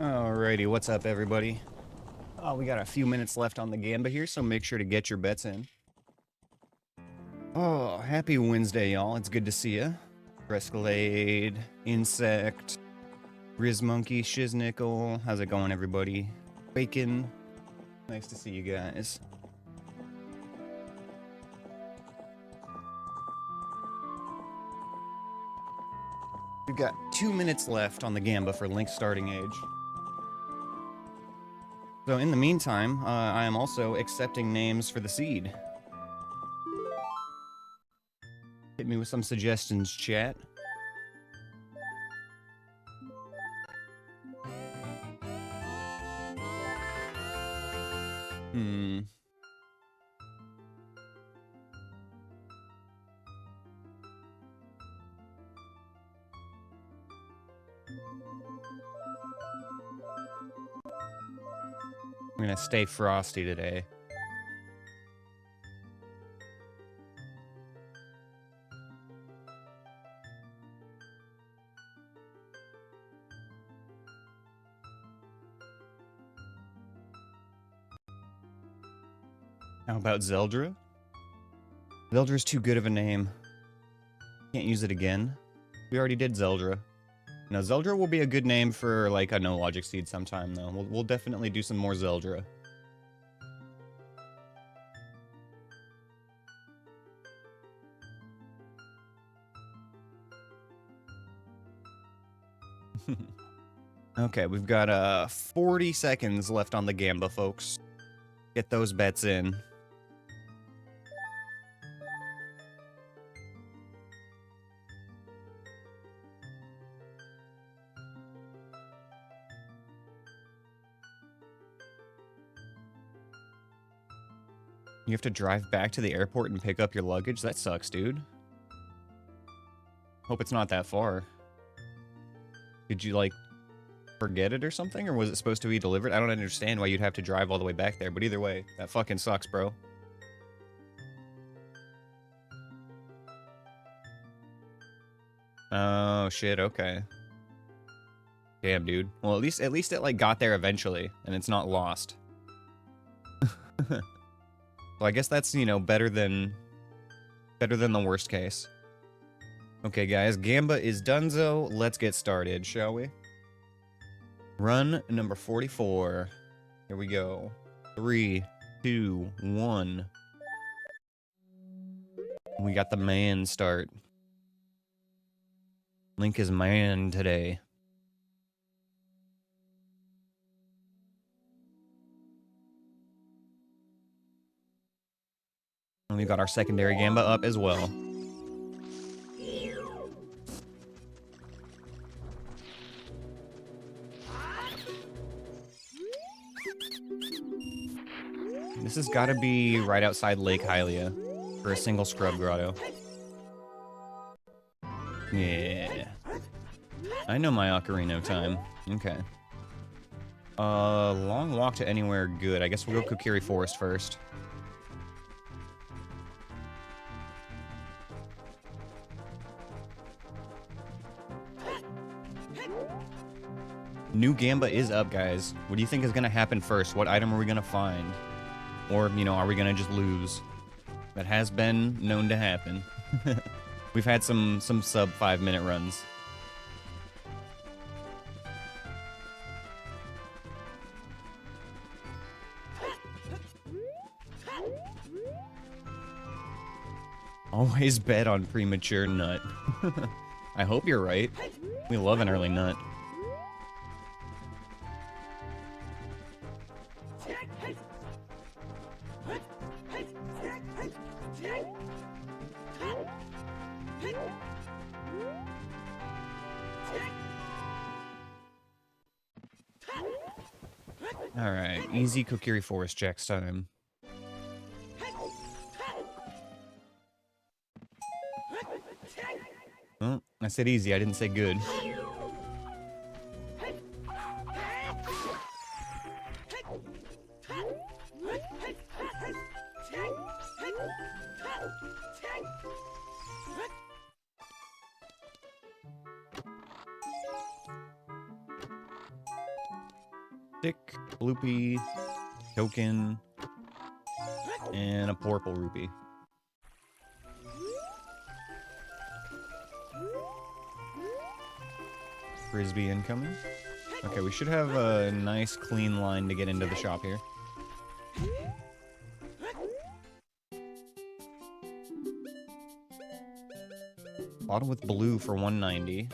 Alrighty, what's up, everybody? We got a few minutes left on the gamba here, so make sure to get your bets in. Oh, happy Wednesday, y'all. It's good to see ya. Escalade, Insect, Monkey, Shiznickel. How's it going, everybody? Bacon. Nice to see you guys. We've got 2 minutes left on the gamba for Link's starting age. So in the meantime, I am also accepting names for the seed. Hit me with some suggestions, chat. I'm gonna stay frosty today. How about Zelda? Zelda's too good of a name. Can't use it again. We already did Zelda. Now, Zelda will be a good name for, like, a no-logic seed sometime, though. We'll definitely do some more Zelda. Okay, we've got 40 seconds left on the gamba, folks. Get those bets in. You have to drive back to the airport and pick up your luggage? That sucks, dude. Hope it's not that far. Did you, like, forget it or something? Or was it supposed to be delivered? I don't understand why you'd have to drive all the way back there. But either way, that fucking sucks, bro. Oh, shit, okay. Damn, dude. Well, at least it, like, got there eventually, and it's not lost. Well, I guess that's, you know, better than the worst case. Okay, guys, gamba is donezo. Let's get started, shall we? Run number 44. Here we go. 3, 2, 1. We got the man start. Link is man today. And we got our secondary gamba up as well. This has got to be right outside Lake Hylia for a single scrub grotto. Yeah. I know my Ocarina time. Okay. Long walk to anywhere good. I guess we'll go Kokiri Forest first. New gamba is up, guys. What do you think is going to happen first? What item are we going to find? Or, you know, are we going to just lose? That has been known to happen. We've had some sub 5-minute runs. Always bet on premature nut. I hope you're right. We love an early nut. Alright, easy Kokiri Forest checks time. Well, I said easy, I didn't say good. Stick, loopy, token, and a purple rupee. Frisbee incoming. Okay, we should have a nice clean line to get into the shop here. Bottle with blue for 190.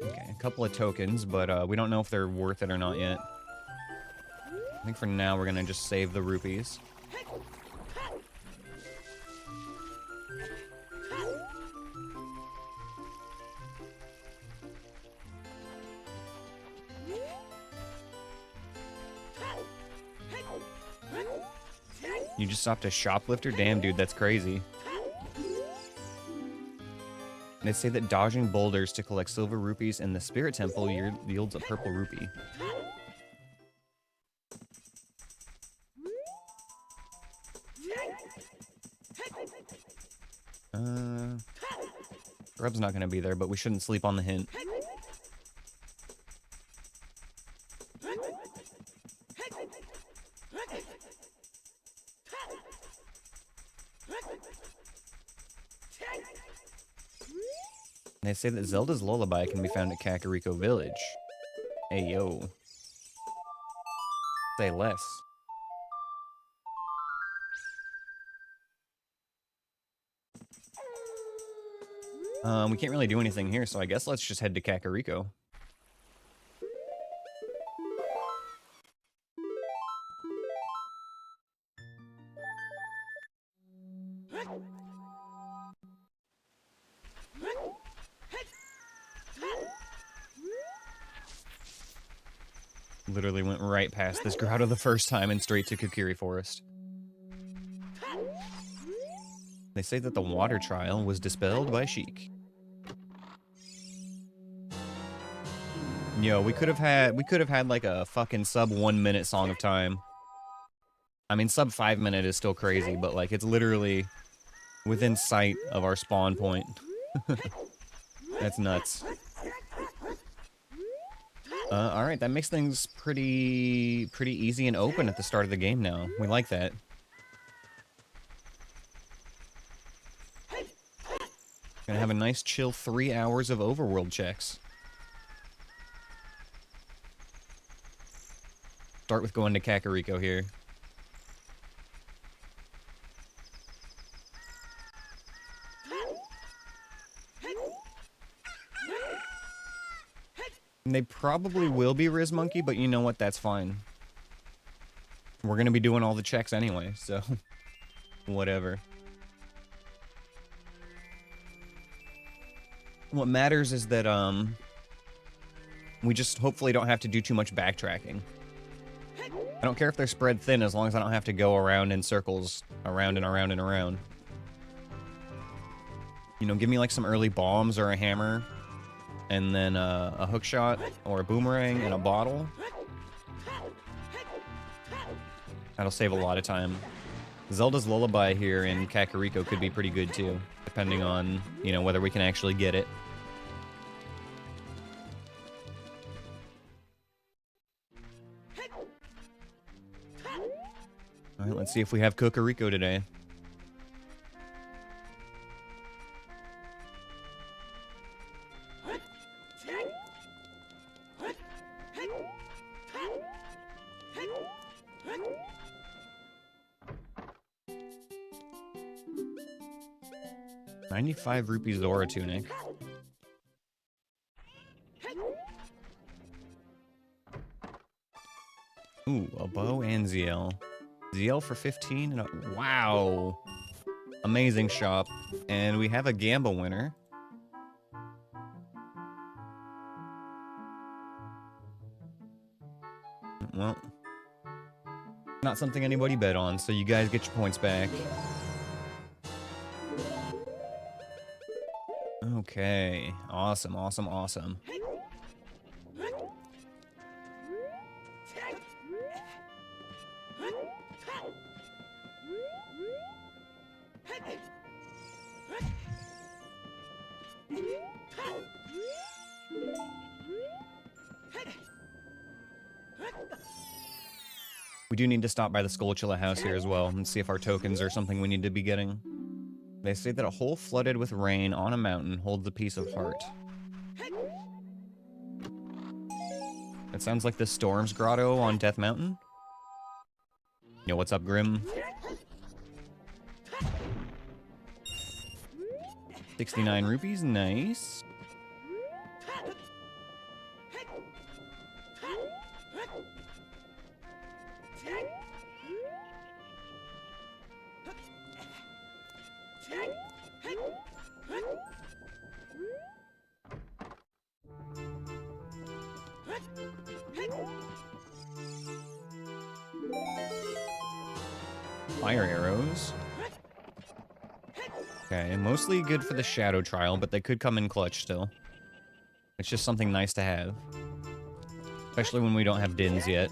Okay, a couple of tokens, but we don't know if they're worth it or not yet. I think for now we're gonna just save the rupees. You just stopped a shoplifter? Damn, dude, that's crazy. They say that dodging boulders to collect silver rupees in the Spirit Temple yields a purple rupee. Grub's not gonna be there, but we shouldn't sleep on the hint. They say that Zelda's lullaby can be found at Kakariko Village. Hey, yo. Say less. We can't really do anything here, so I guess let's just head to Kakariko. Literally went right past this grotto the first time and straight to Kokiri Forest. They say that the water trial was dispelled by Sheik. Yo, we could have had like a fucking sub 1 minute Song of Time. I mean, sub 5 minute is still crazy, but like it's literally within sight of our spawn point. That's nuts. Alright, that makes things pretty easy and open at the start of the game now. We like that. Gonna have a nice chill 3 hours of overworld checks. Start with going to Kakariko here. They probably will be Riz Monkey, but you know what? That's fine. We're gonna be doing all the checks anyway, so whatever. What matters is that we just hopefully don't have to do too much backtracking. I don't care if they're spread thin as long as I don't have to go around in circles, around and around and around. You know, give me like some early bombs or a hammer, and then a hook shot or a boomerang and a bottle. That'll save a lot of time. Zelda's lullaby here in Kakariko could be pretty good too, depending on, you know, whether we can actually get it. Alright, let's see if we have Kokoriko today. $95 rupees Zora tunic. Ooh, a bow and ZL. ZL for 15 and a, wow. Amazing shop. And we have a Gamba winner. Well, not something anybody bet on, so you guys get your points back. Okay, awesome, awesome, awesome. We do need to stop by the Skulltula house here as well and see if our tokens are something we need to be getting. They say that a hole flooded with rain on a mountain holds a piece of heart. It sounds like the Storm's Grotto on Death Mountain. Yo, what's up, Grim? 69 rupees, nice. Fire arrows. Okay, mostly good for the shadow trial, but they could come in clutch still. It's just something nice to have. Especially when we don't have Dins yet.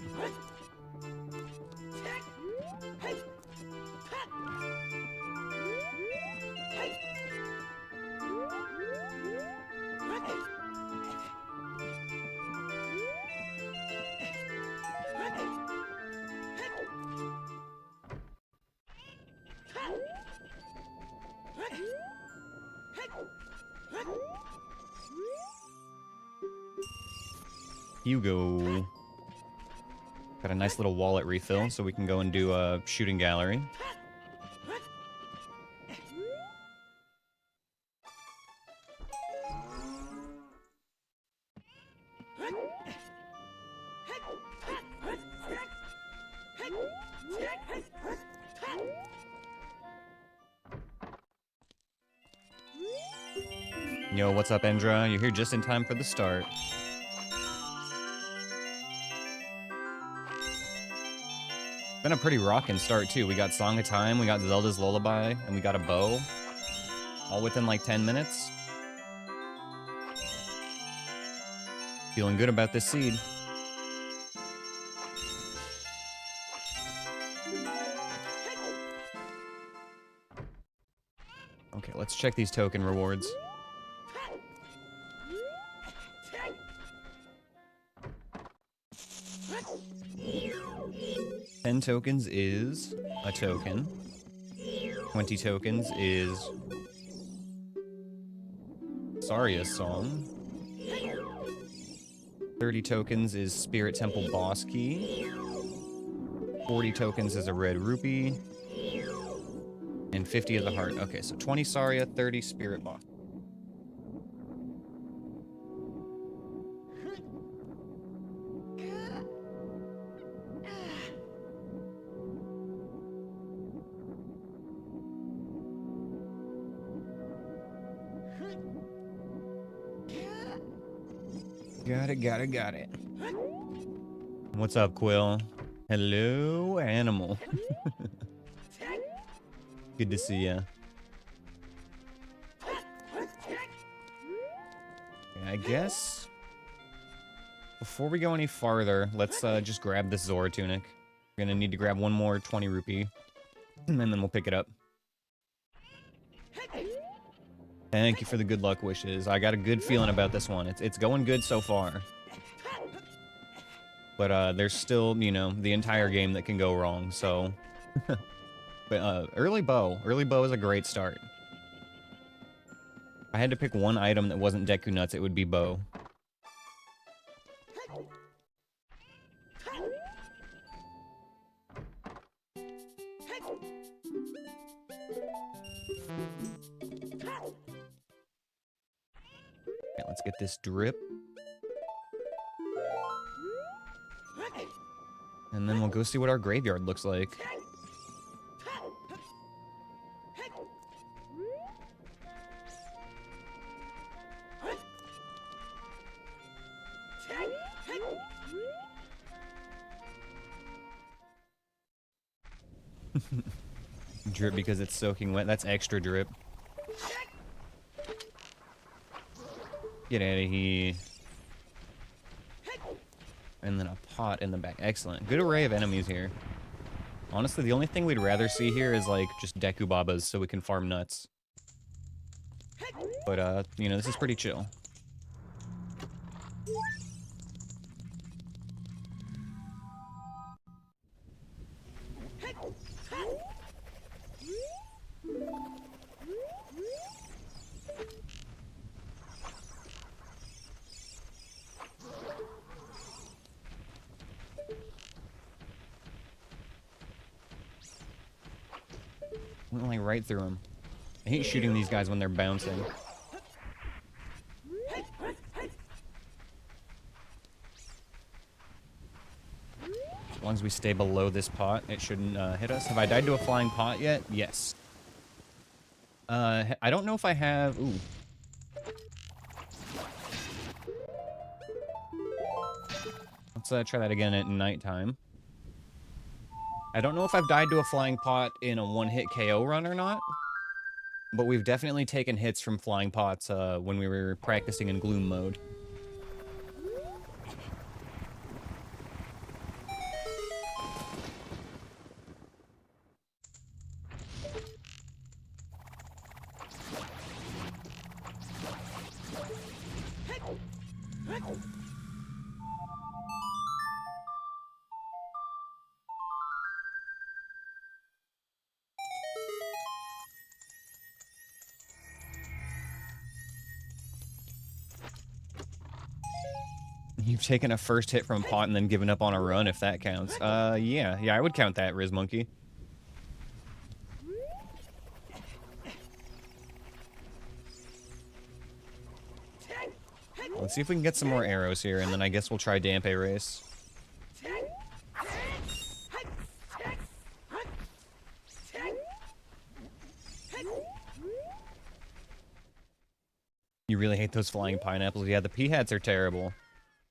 Hugo. Got a nice little wallet refill, so we can go and do a shooting gallery. Yo, what's up, Endra? You're here just in time for the start. Been a pretty rockin' start, too. We got Song of Time, we got Zelda's Lullaby, and we got a bow. All within, like, 10 minutes. Feeling good about this seed. Okay, let's check these token rewards. $10 tokens is a token. 20 tokens is Saria's song. 30 tokens is Spirit Temple boss key. 40 tokens is a red rupee. And 50 is a heart. Okay, so 20 Saria, 30 Spirit boss. Got it. What's up, Quill? Hello, animal. Good to see ya. Yeah, I guess before we go any farther, let's just grab this Zora tunic. We're gonna need to grab one more 20 rupee, and then we'll pick it up. Thank you for the good luck wishes. I got a good feeling about this one. It's going good so far. But there's still, you know, the entire game that can go wrong, so... But early bow. Early bow is a great start. If I had to pick one item that wasn't Deku Nuts, it would be bow. Okay, let's get this drip. And then we'll go see what our graveyard looks like. Drip because it's soaking wet. That's extra drip. Get out of here. And then a pot in the back. Excellent. Good array of enemies here. Honestly, the only thing we'd rather see here is, like, just Deku Babas so we can farm nuts. But, you know, this is pretty chill. Went like right through him. I hate shooting these guys when they're bouncing. As long as we stay below this pot, it shouldn't hit us. Have I died to a flying pot yet? Yes. I don't know if I have... Ooh. Let's try that again at nighttime. I don't know if I've died to a flying pot in a one-hit KO run or not, but we've definitely taken hits from flying pots when we were practicing in gloom mode. You've taken a first hit from a pot and then given up on a run, if that counts. Yeah, I would count that, Riz Monkey. Let's see if we can get some more arrows here, and then I guess we'll try Dampe Race. You really hate those flying pineapples. Yeah, the pea-hats are terrible.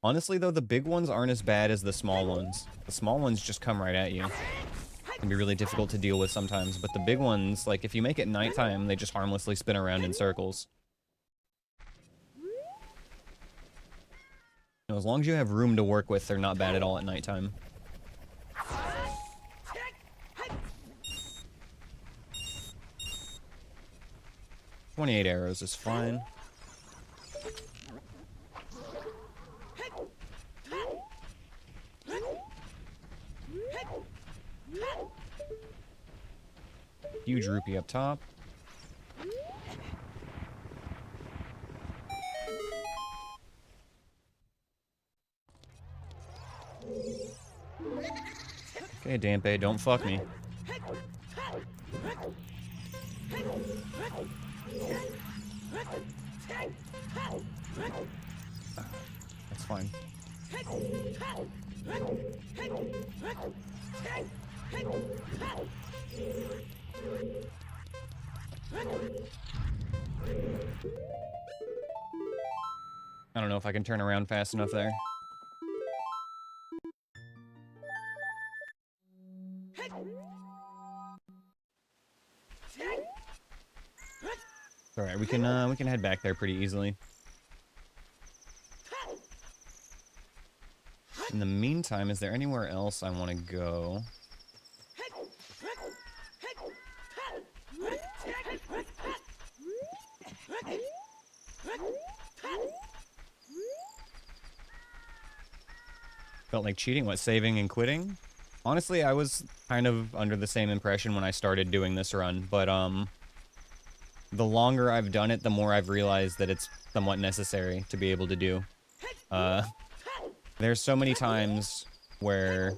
Honestly, though, the big ones aren't as bad as the small ones. The small ones just come right at you. It can be really difficult to deal with sometimes, but the big ones, like, if you make it nighttime, they just harmlessly spin around in circles. You know, as long as you have room to work with, they're not bad at all at nighttime. "28 arrows is fine. Huge rupee up top. Okay, Dampe, don't fuck me. That's fine. I don't know if I can turn around fast enough there. Alright, we can head back there pretty easily. In the meantime, is there anywhere else I want to go? Felt like cheating? What, saving and quitting? Honestly, I was kind of under the same impression when I started doing this run, but the longer I've done it, the more I've realized that it's somewhat necessary to be able to do. There's so many times where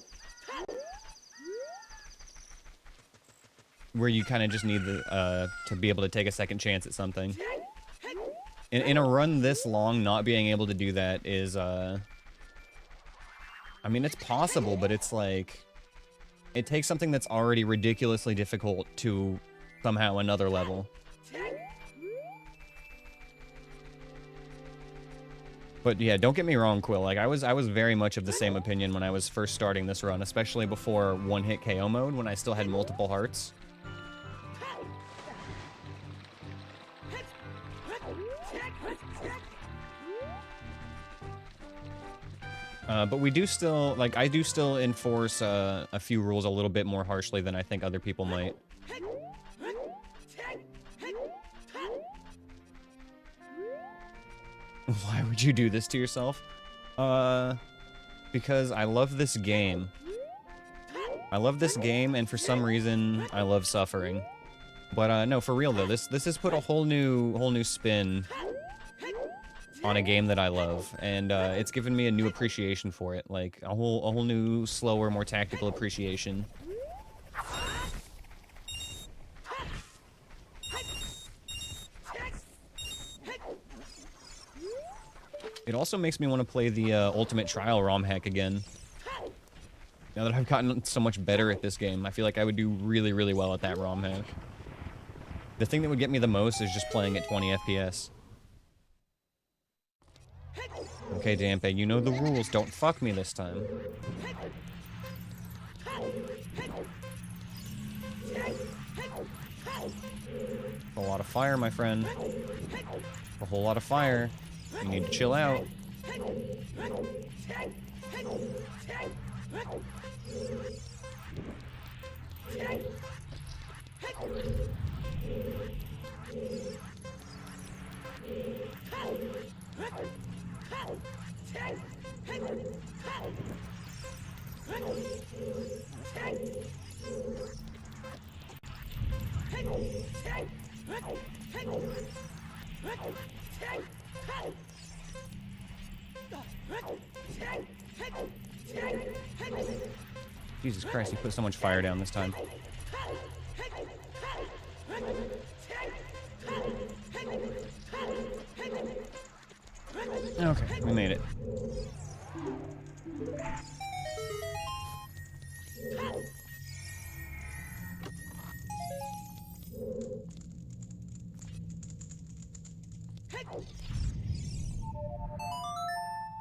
you kind of just need to be able to take a second chance at something. In a run this long, not being able to do that is, I mean, it's possible, but it's like, it takes something that's already ridiculously difficult to somehow another level. But yeah, don't get me wrong, Quill. Like, I was very much of the same opinion when I was first starting this run, especially before one-hit KO mode, when I still had multiple hearts. But we do still, like, I do still enforce a few rules a little bit more harshly than I think other people might. Why would you do this to yourself? Because I love this game. I love this game, and for some reason, I love suffering. But no, for real though, this has put a whole new spin on a game that I love, and it's given me a new appreciation for it, like a whole new, slower, more tactical appreciation. It also makes me want to play the Ultimate Trial ROM hack again. Now that I've gotten so much better at this game, I feel like I would do really, really well at that ROM hack. The thing that would get me the most is just playing at 20 FPS. Okay, Dampe, you know the rules. Don't fuck me this time. A lot of fire, my friend. A whole lot of fire. You need to chill out. Jesus Christ, he put so much fire down this time. Okay, we made it.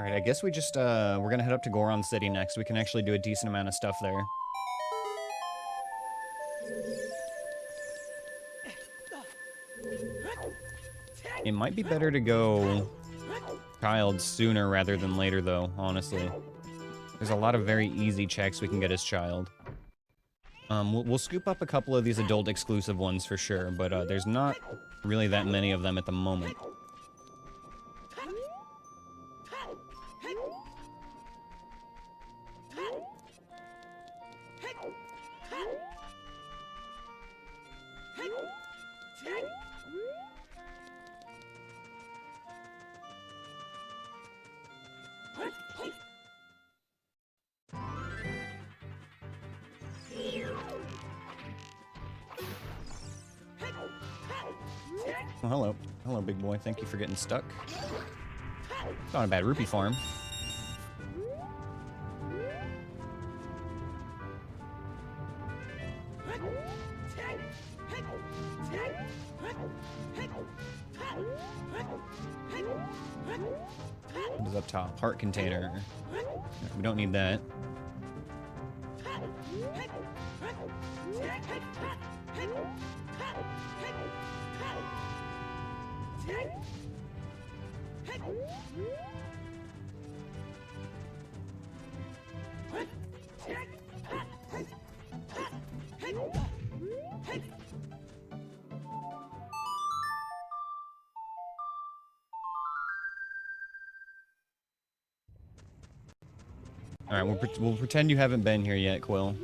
Alright, I guess we just, we're gonna head up to Goron City next. We can actually do a decent amount of stuff there. It might be better to go Child sooner rather than later, though, honestly. There's a lot of very easy checks we can get as Child. We'll scoop up a couple of these adult exclusive ones for sure, but there's not really that many of them at the moment. Well, hello. Hello, big boy. Thank you for getting stuck. It's not a bad rupee farm. What is up top? Heart container. We don't need that. Alright, we'll pretend you haven't been here yet, Quill.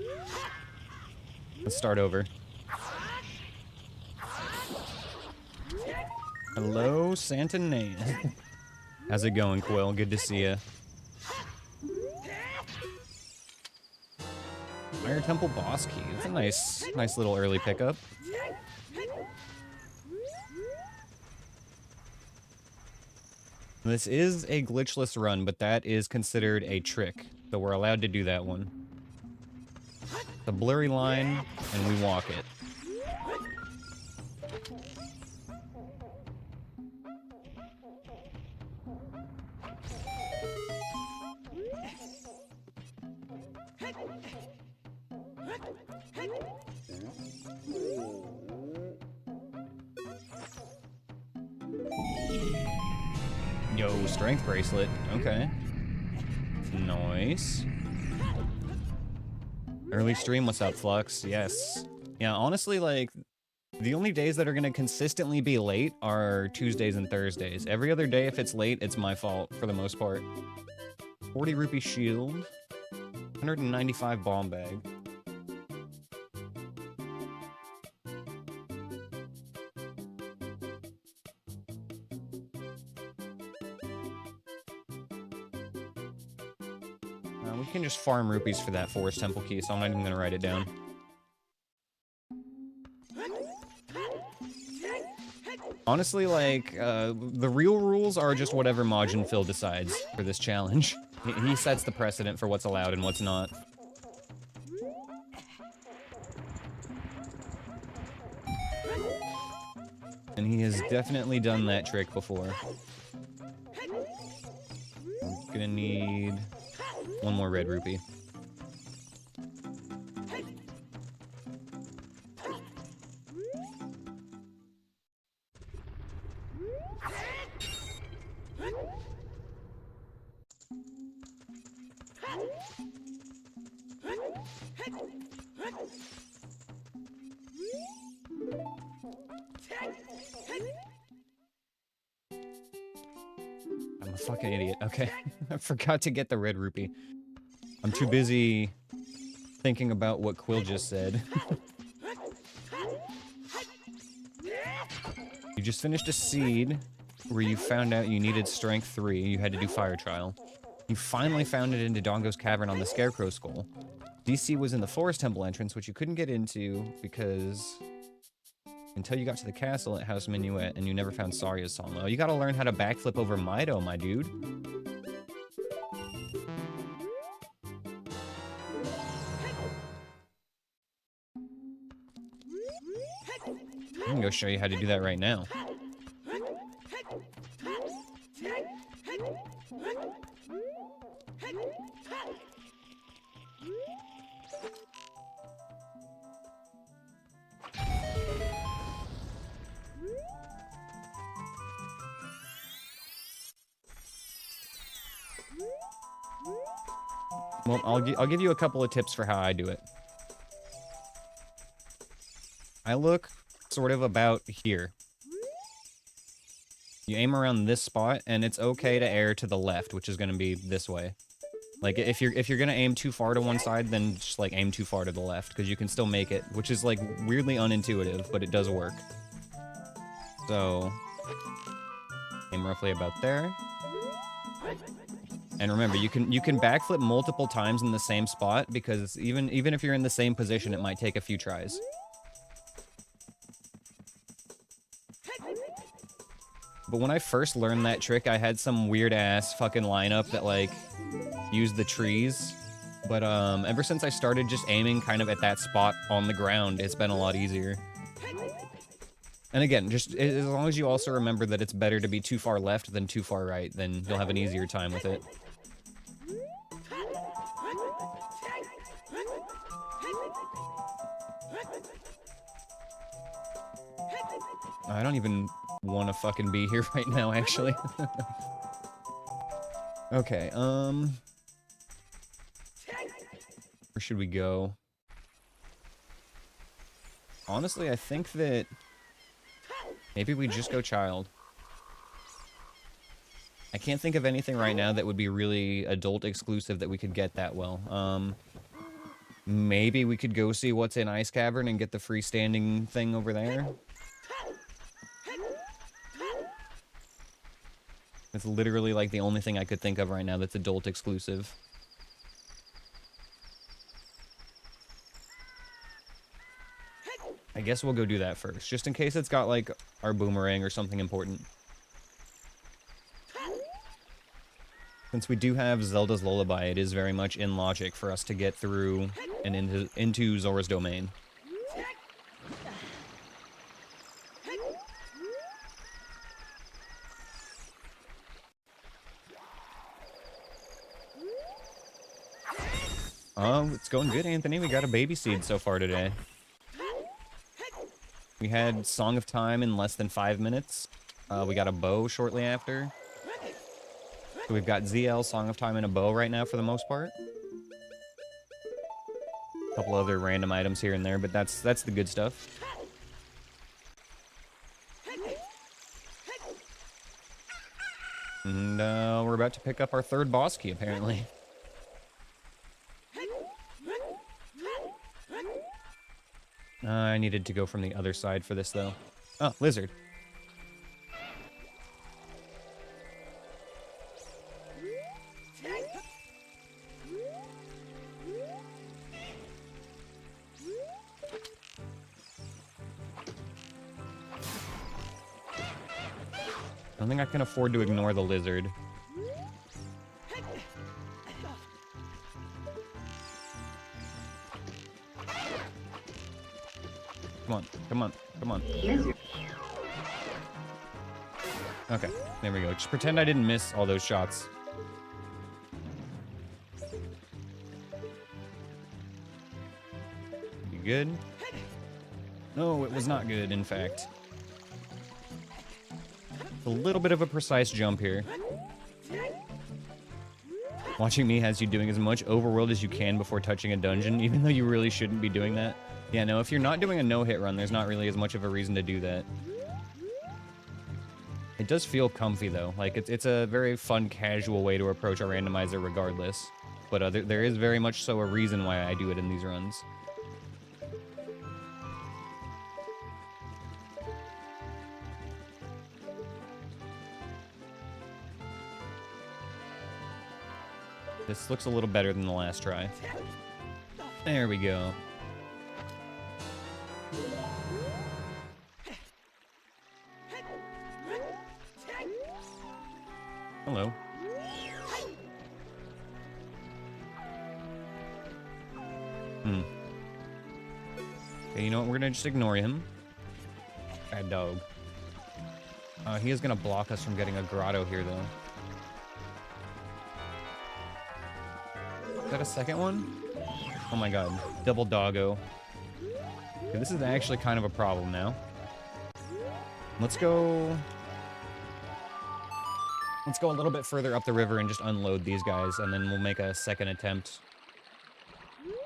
Let's start over. Hello, Santa Nate. How's it going, Quill? Good to see ya. Fire Temple boss key. It's a nice little early pickup. This is a glitchless run, but that is considered a trick, so we're allowed to do that one. It's a blurry line, and we walk it. Yo, strength bracelet. Okay. Nice. Early stream, what's up, Flux? Yes. Yeah, honestly, like, the only days that are gonna consistently be late are Tuesdays and Thursdays. Every other day, if it's late, it's my fault, for the most part. 40 rupee shield. 195 bomb bag. We can just farm rupees for that forest temple key, so I'm not even gonna write it down. Honestly, like, the real rules are just whatever Majin Phil decides for this challenge. He sets the precedent for what's allowed and what's not. And he has definitely done that trick before. I'm gonna need one more red rupee. I'm a fucking idiot. Okay. I forgot to get the red rupee. I'm too busy thinking about what Quill just said. You just finished a seed where you found out you needed strength 3. You had to do fire trial. You finally found it in Dodongo's cavern on the Scarecrow Skull. DC was in the Forest Temple entrance, which you couldn't get into because until you got to the castle at House Minuet and you never found Sarya's song. Oh, you gotta learn how to backflip over Mido, my dude. I can go show you how to do that right now. Well, I'll give you a couple of tips for how I do it. I look sort of about here. You aim around this spot, and it's okay to air to the left, which is going to be this way. Like, if you're gonna aim too far to one side, then just, like, aim too far to the left, because you can still make it, which is, like, weirdly unintuitive, but it does work. So, aim roughly about there. And remember, you can backflip multiple times in the same spot, because even if you're in the same position, it might take a few tries. But when I first learned that trick, I had some weird-ass fucking lineup that, like, used the trees. But, ever since I started just aiming kind of at that spot on the ground, it's been a lot easier. And again, just as long as you also remember that it's better to be too far left than too far right, then you'll have an easier time with it. I don't even want to fucking be here right now, actually. Okay, where should we go? Honestly, I think that maybe we just go child. I can't think of anything right now that would be really adult exclusive that we could get that well. Maybe we could go see what's in Ice Cavern and get the freestanding thing over there. It's literally like the only thing I could think of right now that's adult exclusive. I guess we'll go do that first, just in case it's got like our boomerang or something important. Since we do have Zelda's Lullaby, it is very much in logic for us to get through and into Zora's domain. Oh, it's going good, Anthony. We got a baby seed so far today. We had Song of Time in less than 5 minutes. We got a bow shortly after. So we've got ZL, Song of Time, and a bow right now for the most part. A couple other random items here and there, but that's the good stuff. And we're about to pick up our third boss key, apparently. I needed to go from the other side for this, though. Oh, lizard. don't think I can afford to ignore the lizard. Come on, come on, come on. Okay, there we go. Just pretend I didn't miss all those shots. You good? No, it was not good, in fact. A little bit of a precise jump here. Watching me has you doing as much overworld as you can before touching a dungeon, even though you really shouldn't be doing that. Yeah, no, if you're not doing a no-hit run, there's not really as much of a reason to do that. It does feel comfy, though. Like, it's a very fun, casual way to approach a randomizer regardless. But there is very much so a reason why I do it in these runs. This looks a little better than the last try. There we go. Hello. Okay, you know what? We're gonna just ignore him. Bad dog. He is gonna block us from getting a grotto here, though. Is that a second one? Oh my god. Double doggo. Okay, this is actually kind of a problem now. Let's go a little bit further up the river and just unload these guys, and then we'll make a second attempt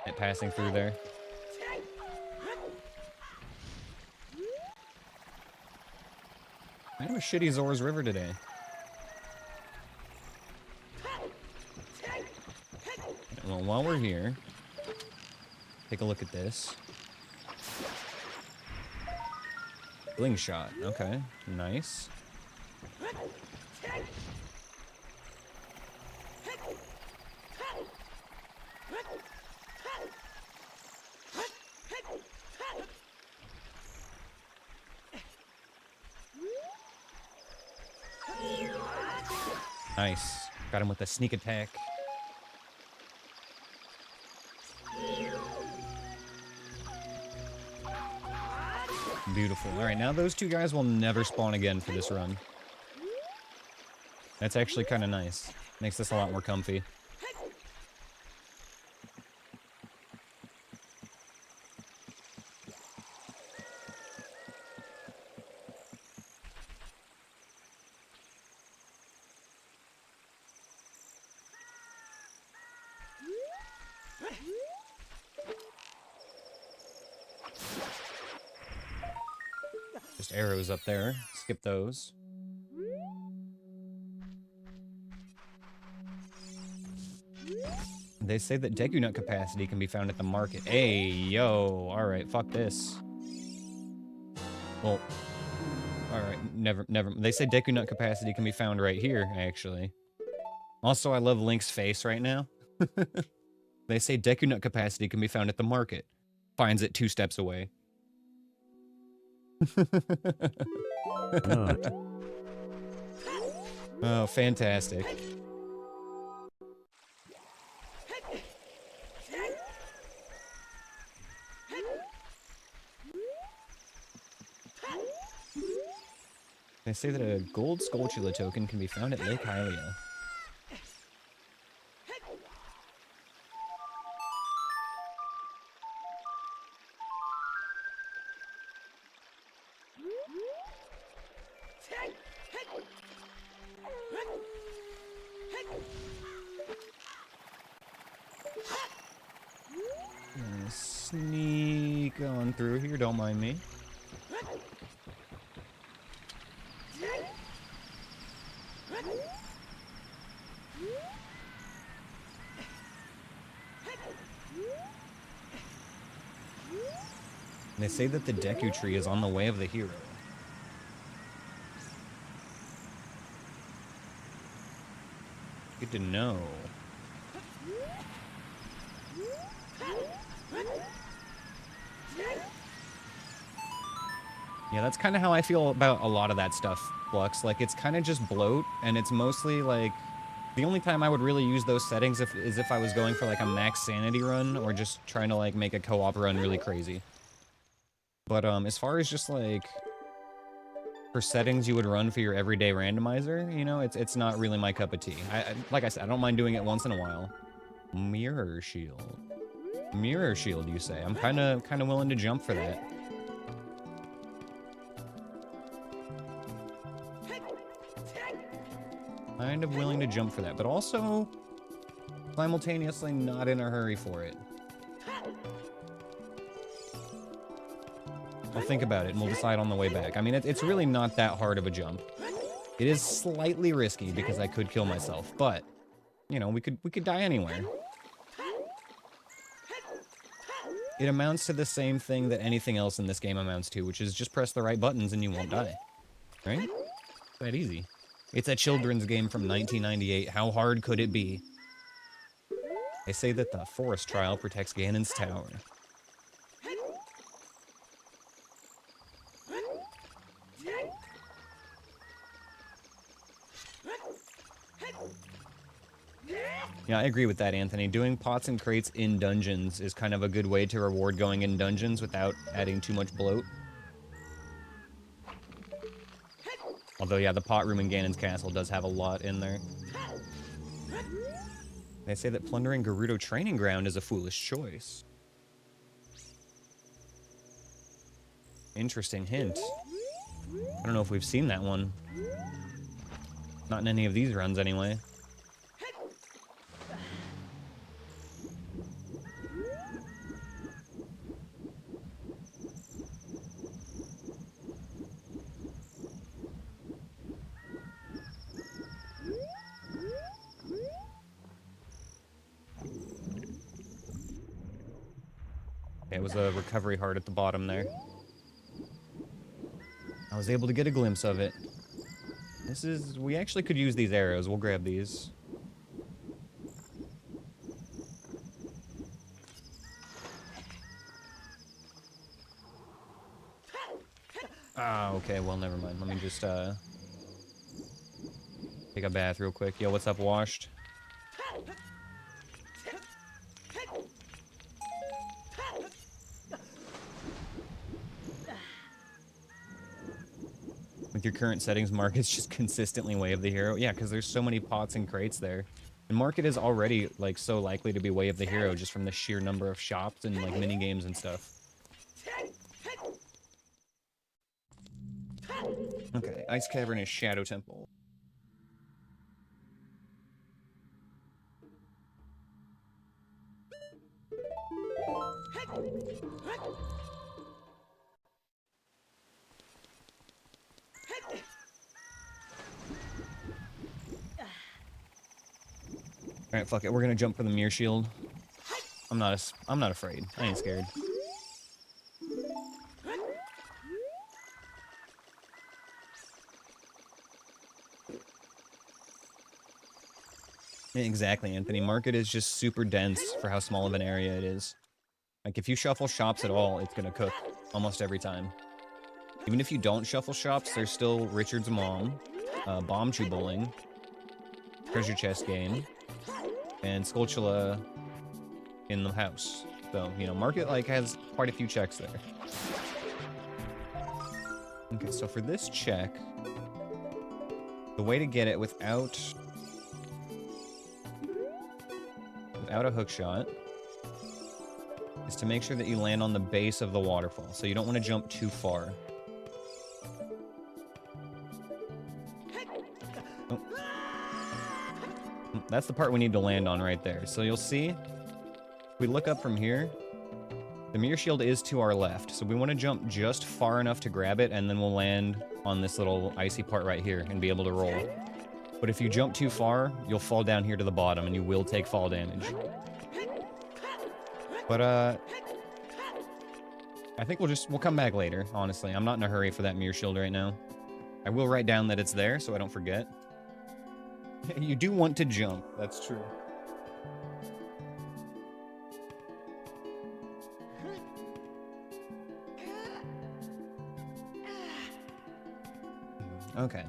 at passing through there. I have a shitty Zora's River today. Well, while we're here, take a look at this. Slingshot. Okay, nice. Nice. Got him with a sneak attack. Beautiful. All right, now those two guys will never spawn again for this run. That's actually kind of nice. Makes this a lot more comfy. Just arrows up there. Skip those. They say that Deku Nut capacity can be found at the market. Hey, yo. Alright, fuck this. Well, alright, never. They say Deku Nut capacity can be found right here, actually. Also, I love Link's face right now. They say Deku Nut capacity can be found at the market. Finds it 2 steps away. Oh, fantastic. They say that a gold Skulltula token can be found at Lake Hylia. Sneak on through here, don't mind me. They say that the Deku tree is on the way of the hero. Good to know. Yeah, that's kind of how I feel about a lot of that stuff. flux. Like, it's kind of just bloat, and it's mostly, like... The only time I would really use those settings is if I was going for, like, a max sanity run, or just trying to, like, make a co-op run really crazy. But, as far as just, like... For settings you would run for your everyday randomizer, you know, it's not really my cup of tea. Like I said, I don't mind doing it once in a while. Mirror shield. Mirror shield, you say? I'm kind of willing to jump for that. Kind of willing to jump for that, but also simultaneously not in a hurry for it. I'll think about it and we'll decide on the way back. I mean, it's really not that hard of a jump. It is slightly risky because I could kill myself, but you know, we could die anywhere. It amounts to the same thing that anything else in this game amounts to, which is just press the right buttons and you won't die. Right? It's that easy. It's a children's game from 1998. How hard could it be? They say that the forest trial protects Ganon's tower. Yeah, I agree with that, Anthony. Doing pots and crates in dungeons is kind of a good way to reward going in dungeons without adding too much bloat. Although, yeah, the pot room in Ganon's castle does have a lot in there. They say that plundering Gerudo Training Ground is a foolish choice. Interesting hint. I don't know if we've seen that one. Not in any of these runs, anyway. It was a recovery heart at the bottom there. I was able to get a glimpse of it. This is... We actually could use these arrows. We'll grab these. Ah, okay. Well, never mind. Let me just, take a bath real quick. Yo, what's up, Washed? With your current settings, Market's just consistently way of the hero. Yeah, because there's so many pots and crates there. And Market is already, like, so likely to be way of the hero just from the sheer number of shops and, like, mini-games and stuff. Okay, Ice Cavern is Shadow Temple. Alright, fuck it. We're gonna jump for the mirror shield. I'm not afraid. I ain't scared. Exactly, Anthony. Market is just super dense for how small of an area it is. Like, if you shuffle shops at all, it's gonna cook. Almost every time. Even if you don't shuffle shops, there's still Richard's Mom, Bomb Chew Bowling, Treasure Chest Game, and Skulltula in the house. So, you know, Market, like, has quite a few checks there. Okay, so for this check, the way to get it without a hook shot is to make sure that you land on the base of the waterfall. So you don't want to jump too far. Oh. That's the part we need to land on right there. So you'll see, if we look up from here, the mirror shield is to our left. So we want to jump just far enough to grab it, and then we'll land on this little icy part right here and be able to roll. But if you jump too far, you'll fall down here to the bottom, and you will take fall damage. But, I think we'll come back later, honestly. I'm not in a hurry for that mirror shield right now. I will write down that it's there, so I don't forget. You do want to jump, that's true. Okay.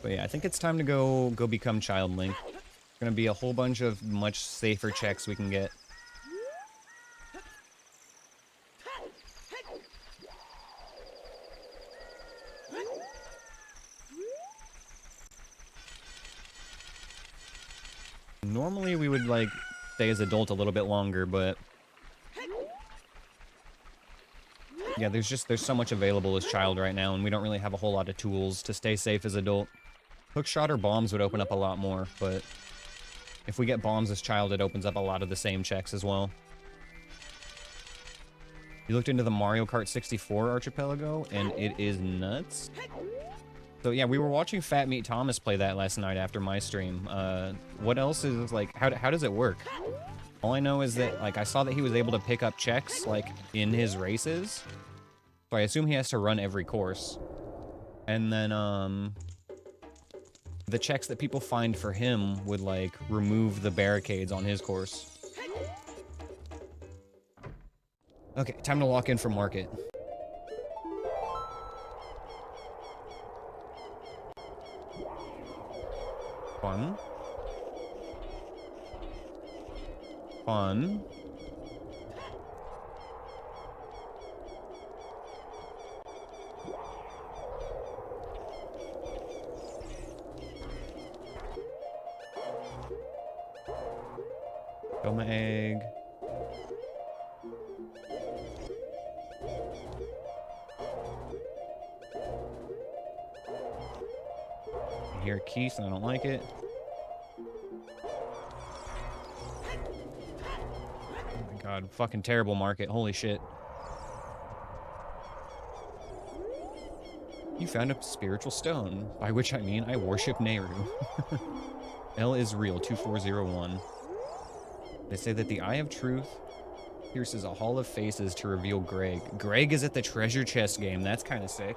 But yeah, I think it's time to go become Child Link. Gonna be a whole bunch of much safer checks we can get. Normally we would like stay as adult a little bit longer, but yeah, there's so much available as child right now, and we don't really have a whole lot of tools to stay safe as adult. Hookshot or bombs would open up a lot more, but if we get bombs as child, it opens up a lot of the same checks as well. You looked into the Mario Kart 64 Archipelago, and it is nuts. So yeah, we were watching Fat Meat Thomas play that last night after my stream. What else is, like, how does it work? All I know is that, like, I saw that he was able to pick up checks, like, in his races. So I assume he has to run every course. And then, the checks that people find for him would, like, remove the barricades on his course. Okay, time to lock in for market. Fun. Fun. Coma egg. I hear Keith and I don't like it. Oh my god, fucking terrible market. Holy shit. You found a spiritual stone, by which I mean I worship Nehru. L is real, 2401. They say that the Eye of Truth pierces a hall of faces to reveal Greg. Greg is at the treasure chest game. That's kind of sick.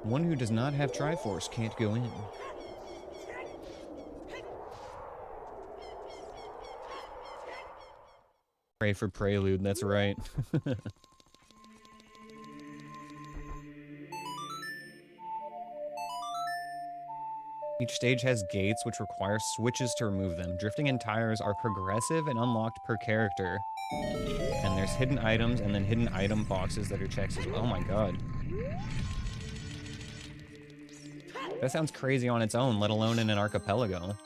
One who does not have Triforce can't go in. Pray for Prelude, that's right. Each stage has gates which require switches to remove them. Drifting and tires are progressive and unlocked per character. And there's hidden items and then hidden item boxes that are checks as well. Oh my god. That sounds crazy on its own, let alone in an archipelago.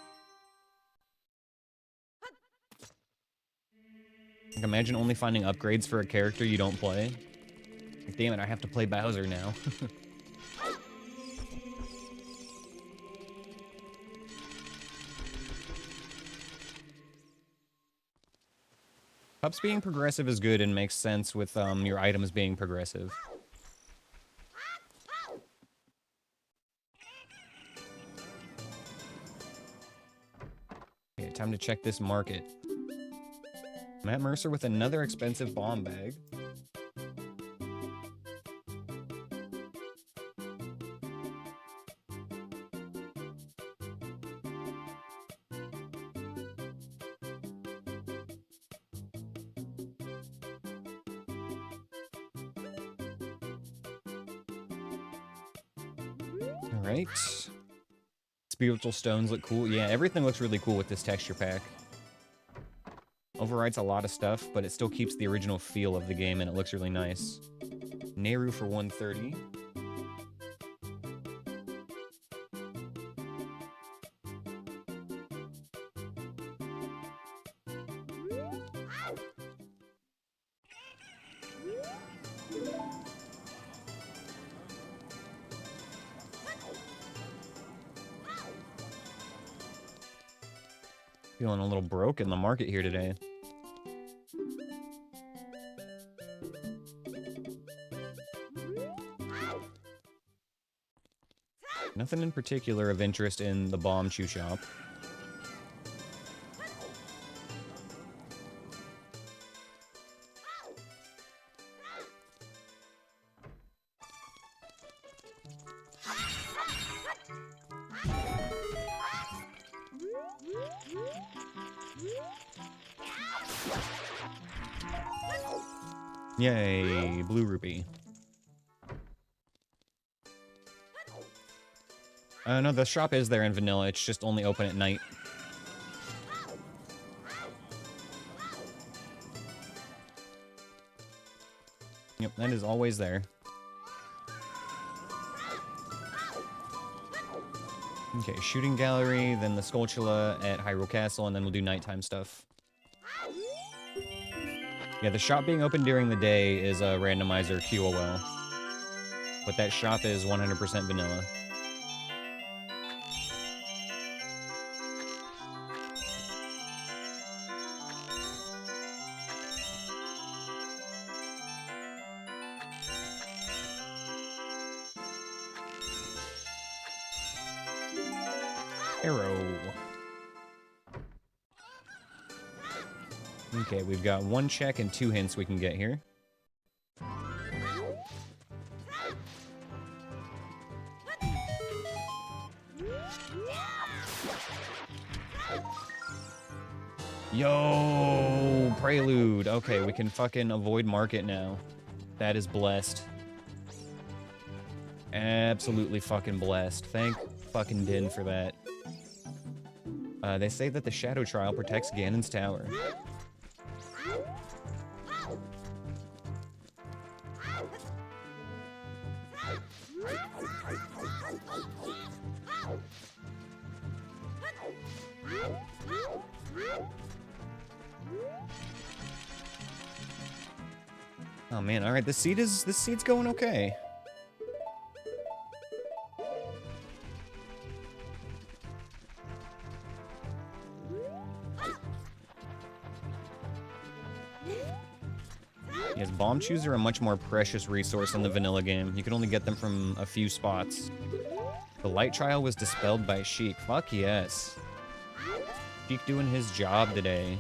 Like, imagine only finding upgrades for a character you don't play. Like, damn it, I have to play Bowser now. Cups being progressive is good and makes sense with your items being progressive. Okay, time to check this market. Matt Mercer with another expensive bomb bag. Alright. Spiritual stones look cool. Yeah, everything looks really cool with this texture pack. Overwrites a lot of stuff, but it still keeps the original feel of the game, and it looks really nice. Nehru for 130. Feeling a little broke in the market here today. Nothing in particular of interest in the bomb chew shop. Yay, blue rupee. No, the shop is there in vanilla. It's just only open at night. Yep, that is always there. Okay, shooting gallery, then the Skulltula at Hyrule Castle, and then we'll do nighttime stuff. Yeah, the shop being open during the day is a randomizer QOL. But that shop is 100% vanilla. Arrow. Okay, we've got 1 check and 2 hints we can get here. Yo, Prelude. Okay, we can fucking avoid market now. That is blessed. Absolutely fucking blessed. Thank fucking Din for that. They say that the Shadow Trial protects Ganon's tower. Oh man, alright, this seed's going okay. Yes, bomb chews are a much more precious resource in the vanilla game. You can only get them from a few spots. The light trial was dispelled by Sheik. Fuck yes. Sheik doing his job today.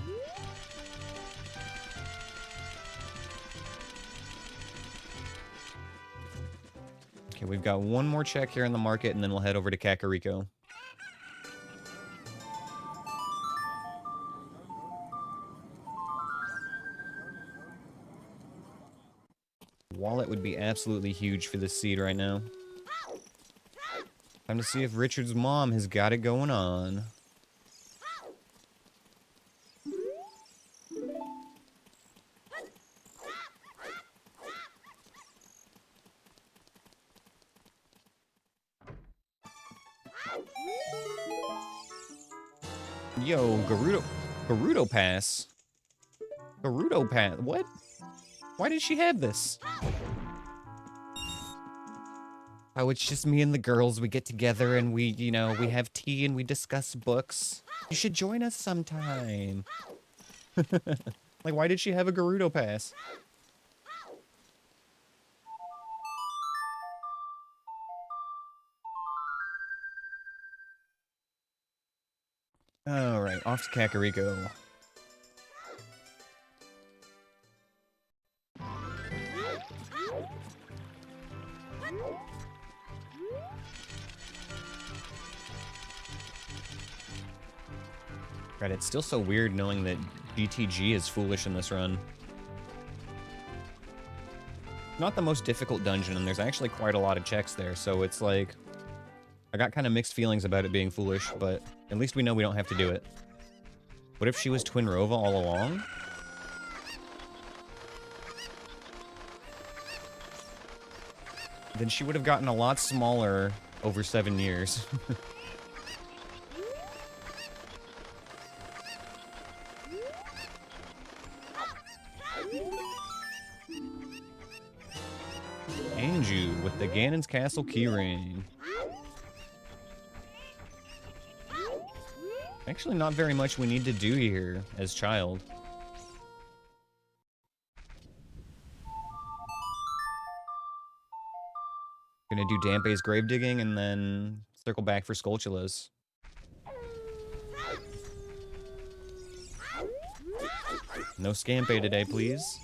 Okay, we've got 1 more check here in the market, and then we'll head over to Kakariko. Wallet would be absolutely huge for this seed right now. Time to see if Richard's mom has got it going on. Yo, Gerudo Pass. Gerudo Pass. What? Why did she have this? Oh, it's just me and the girls. We get together and we, you know, we have tea and we discuss books. You should join us sometime. Like, why did she have a Gerudo Pass? Alright, off to Kakariko. God, it's still so weird knowing that GTG is foolish in this run. Not the most difficult dungeon, and there's actually quite a lot of checks there, so it's like... I got kind of mixed feelings about it being foolish, but at least we know we don't have to do it. What if she was Twin Rova all along? Then she would have gotten a lot smaller over 7 years. Anju with the Ganon's Castle keyring. Actually, not very much we need to do here as child. Gonna do Dampe's grave digging and then circle back for Skulltulas. No Scampe today, please.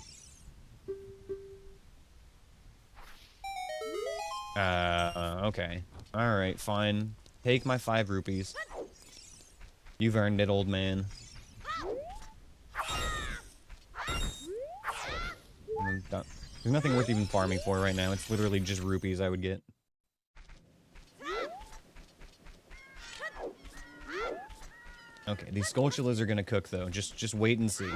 Okay. Alright, fine. Take my 5 rupees. You've earned it, old man. There's nothing worth even farming for right now. It's literally just rupees I would get. Okay, these Skulltulas are gonna cook, though. Just wait and see.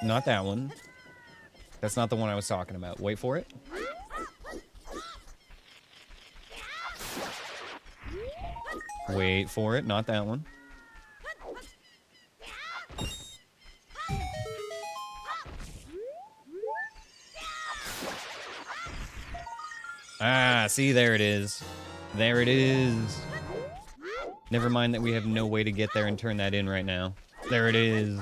Not that one. That's not the one I was talking about. Wait for it. Wait for it. Not that one. Ah, see, there it is. There it is. Never mind that we have no way to get there and turn that in right now. There it is.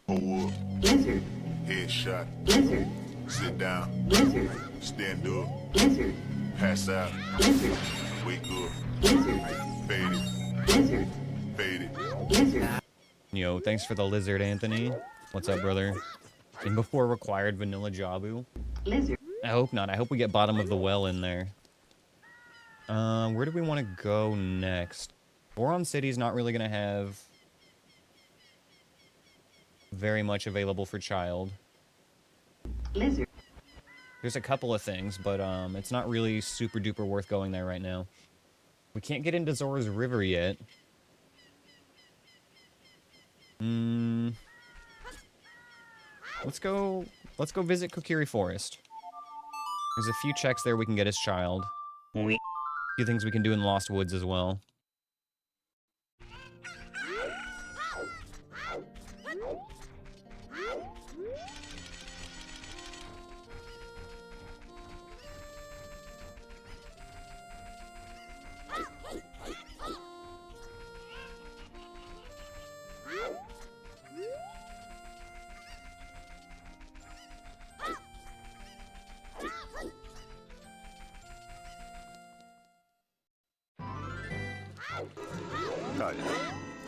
Blizzard. Headshot. Blizzard. Sit down. Blizzard. Stand up. Blizzard. Pass out. Blizzard. Wake up. Blizzard. Fade it. Blizzard. Fade it. Blizzard. Yo, thanks for the lizard, Anthony. What's up, brother? And before required vanilla Jabu. Blizzard. I hope not. I hope we get bottom of the well in there. Where do we want to go next? Boron City's not really going to have very much available for child. Blizzard. There's a couple of things, but it's not really super duper worth going there right now. We can't get into Zora's River yet. Let's go visit Kokiri Forest. There's a few checks there we can get as child. A few things we can do in Lost Woods as well.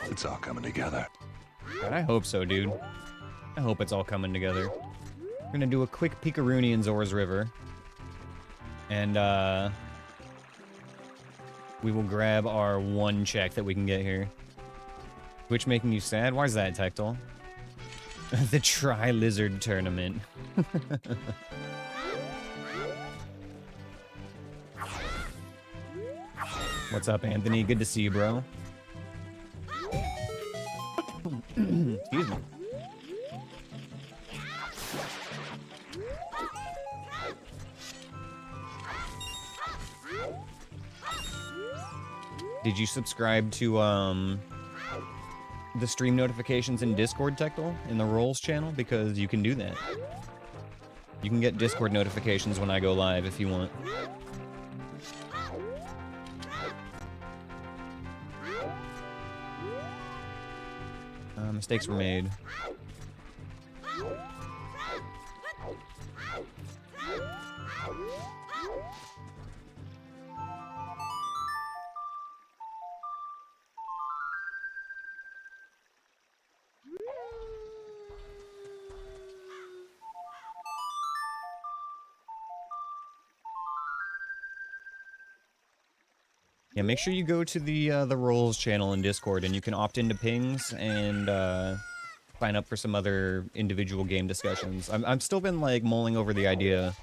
It's all coming together. God, I hope so, dude. I hope it's all coming together. We're gonna do a quick peekaroonie in Zora's River. And, we will grab our 1 check that we can get here. Which making you sad? Why is that, Tectal? The Tri-Lizard Tournament. What's up, Anthony? Good to see you, bro. Excuse me. Did you subscribe to the stream notifications in Discord, Tectal, in the Rolls channel? Because you can do that. You can get Discord notifications when I go live if you want. Mistakes were made. Yeah, make sure you go to the Rolls channel in Discord, and you can opt into pings and sign up for some other individual game discussions. I've still been like mulling over the idea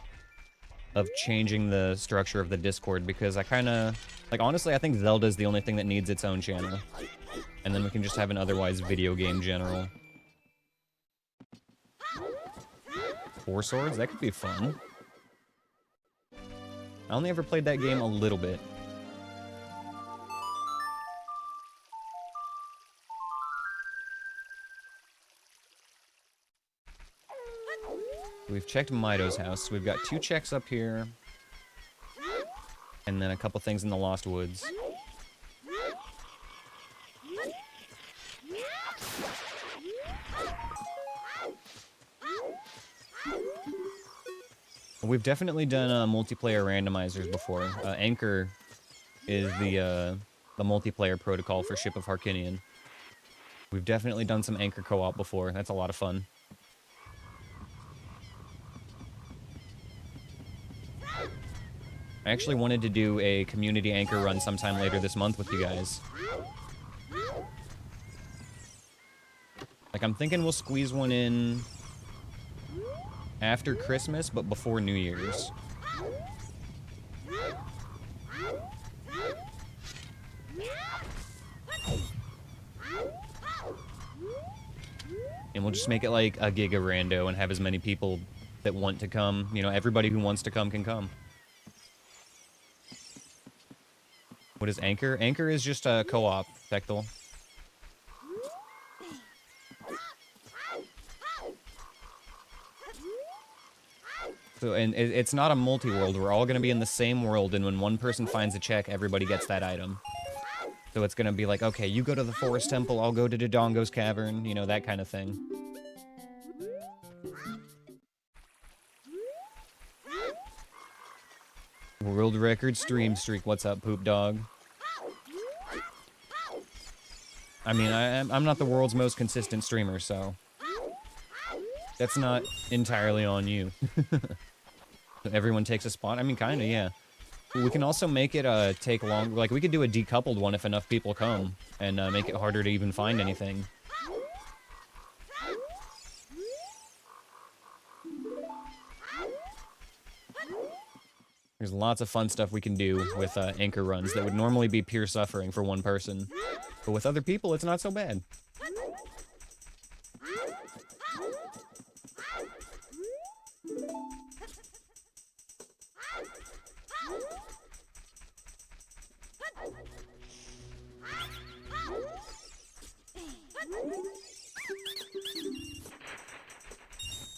of changing the structure of the Discord because I kind of like honestly I think Zelda is the only thing that needs its own channel, and then we can just have an otherwise video game general. 4 swords? That could be fun. I only ever played that game a little bit. We've checked Mido's house. We've got 2 checks up here. And then a couple things in the Lost Woods. We've definitely done multiplayer randomizers before. Anchor is the multiplayer protocol for Ship of Harkinian. We've definitely done some Anchor co-op before. That's a lot of fun. I actually wanted to do a community Anchor run sometime later this month with you guys. Like, I'm thinking we'll squeeze one in after Christmas, but before New Year's. And we'll just make it like a Giga Rando and have as many people that want to come. You know, everybody who wants to come can come. What is Anchor? Anchor is just a co-op, Pectal. So, and it's not a multi-world. We're all going to be in the same world, and when one person finds a check, everybody gets that item. So it's going to be like, okay, you go to the Forest Temple, I'll go to Dodongo's Cavern, you know, that kind of thing. World record stream streak. What's up, Poop Dog? I mean, I'm not the world's most consistent streamer, so that's not entirely on you. Everyone takes a spot? I mean, kind of, yeah. We can also make it take long. Like, we could do a decoupled one if enough people come, and make it harder to even find anything. There's lots of fun stuff we can do with Anchor runs that would normally be pure suffering for one person. But with other people, it's not so bad.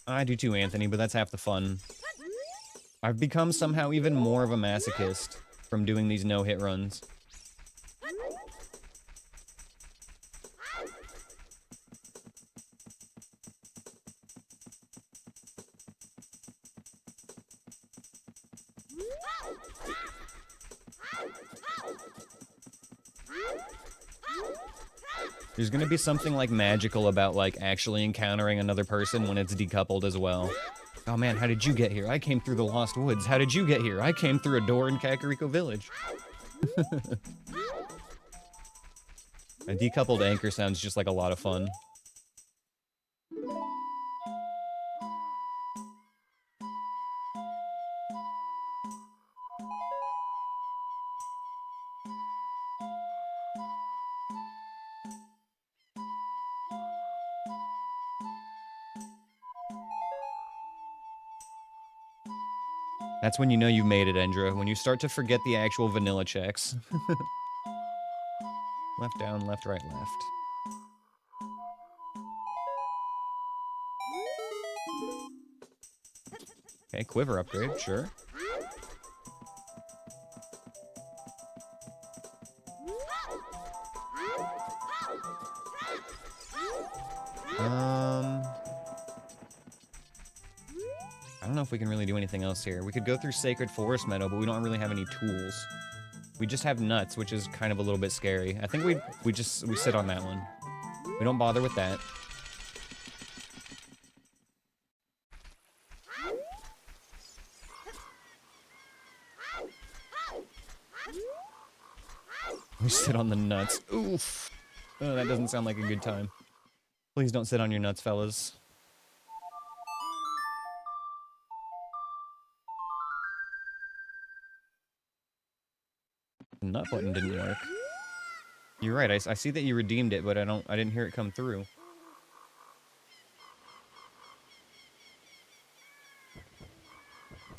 I do too, Anthony, but that's half the fun. I've become somehow even more of a masochist from doing these no-hit runs. There's gonna be something like magical about like actually encountering another person when it's decoupled as well. Oh man, how did you get here? I came through the Lost Woods. How did you get here? I came through a door in Kakariko Village. A decoupled Anchor sounds just like a lot of fun. That's when you know you've made it, Endra, when you start to forget the actual vanilla checks. Left down, left, right, left. Okay, quiver upgrade, sure. I don't know if we can really do anything else here. We could go through Sacred Forest Meadow, but we don't really have any tools. We just have nuts, which is kind of a little bit scary. I think we sit on that one. We don't bother with that. We sit on the nuts. Oof. Oh, that doesn't sound like a good time. Please don't sit on your nuts, fellas. The nut button didn't work. You're right, I see that you redeemed it, but I didn't hear it come through.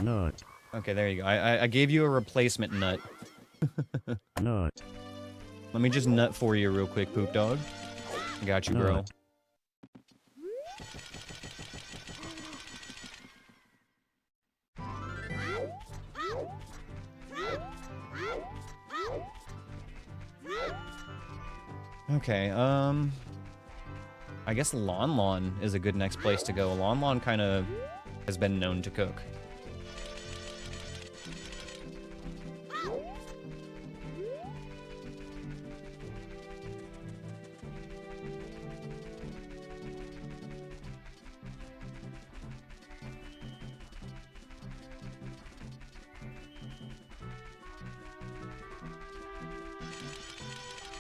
Nut. Okay, there you go. I gave you a replacement nut. Nut. Let me just nut for you real quick, Poop Dog. Got you, bro. Okay, I guess Lon Lon is a good next place to go. Lon Lon kind of has been known to cook.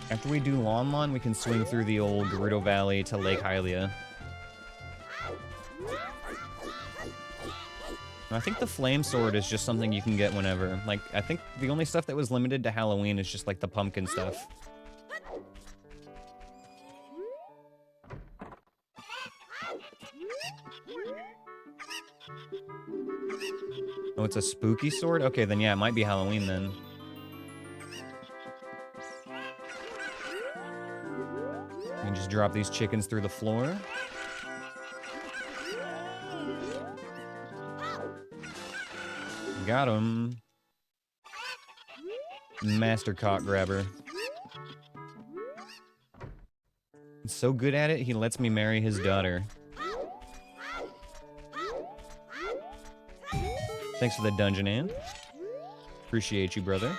After we do Lon Lon, we can swing through the old Gerudo Valley to Lake Hylia. I think the Flame Sword is just something you can get whenever. Like, I think the only stuff that was limited to Halloween is just, like, the pumpkin stuff. Oh, it's a spooky sword? Okay, then yeah, it might be Halloween then. And just drop these chickens through the floor. Got him. Master cock grabber. He's so good at it, he lets me marry his daughter. Thanks for the dungeon, Ann. Appreciate you, brother.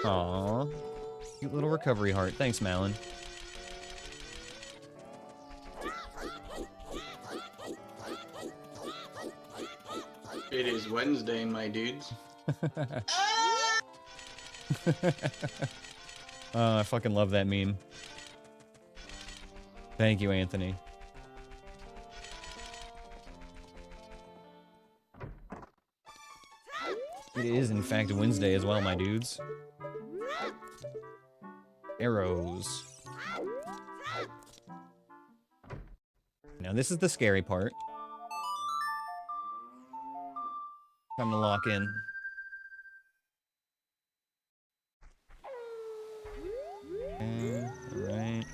Aww. Cute little recovery heart. Thanks, Malin. It is Wednesday, my dudes. I fucking love that meme. Thank you, Anthony. It is, in fact, Wednesday as well, my dudes. Arrows. Now, this is the scary part. Time to lock in. Okay, alright.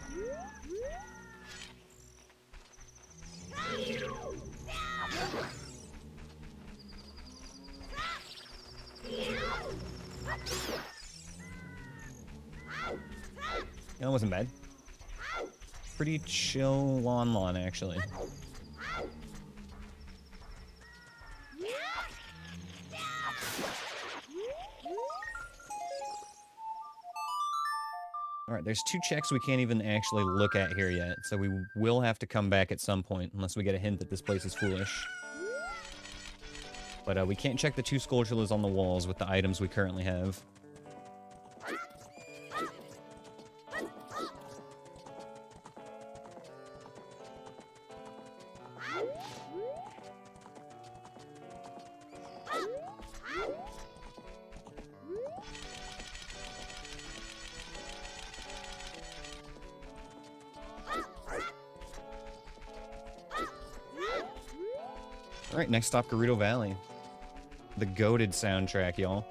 That wasn't bad. Pretty chill Lon Lon, actually. Alright, there's two checks we can't even actually look at here yet, so we will have to come back at some point, unless we get a hint that this place is foolish. But we can't check the two Skulltulas on the walls with the items we currently have. Alright, next stop, Gerudo Valley. The goated soundtrack, y'all.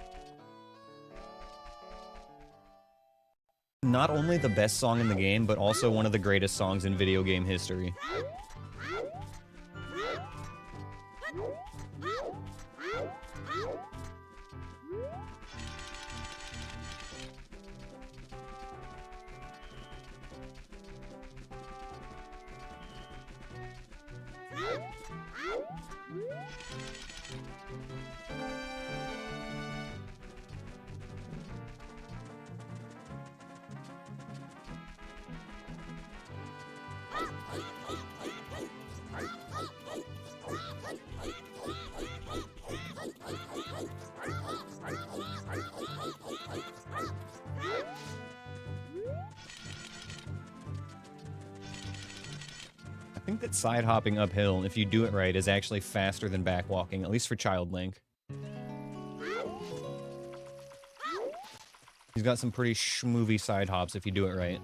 Not only the best song in the game, but also one of the greatest songs in video game history. I think that side hopping uphill, if you do it right, is actually faster than back walking, at least for Child Link. He's got some pretty schmoovy side hops if you do it right.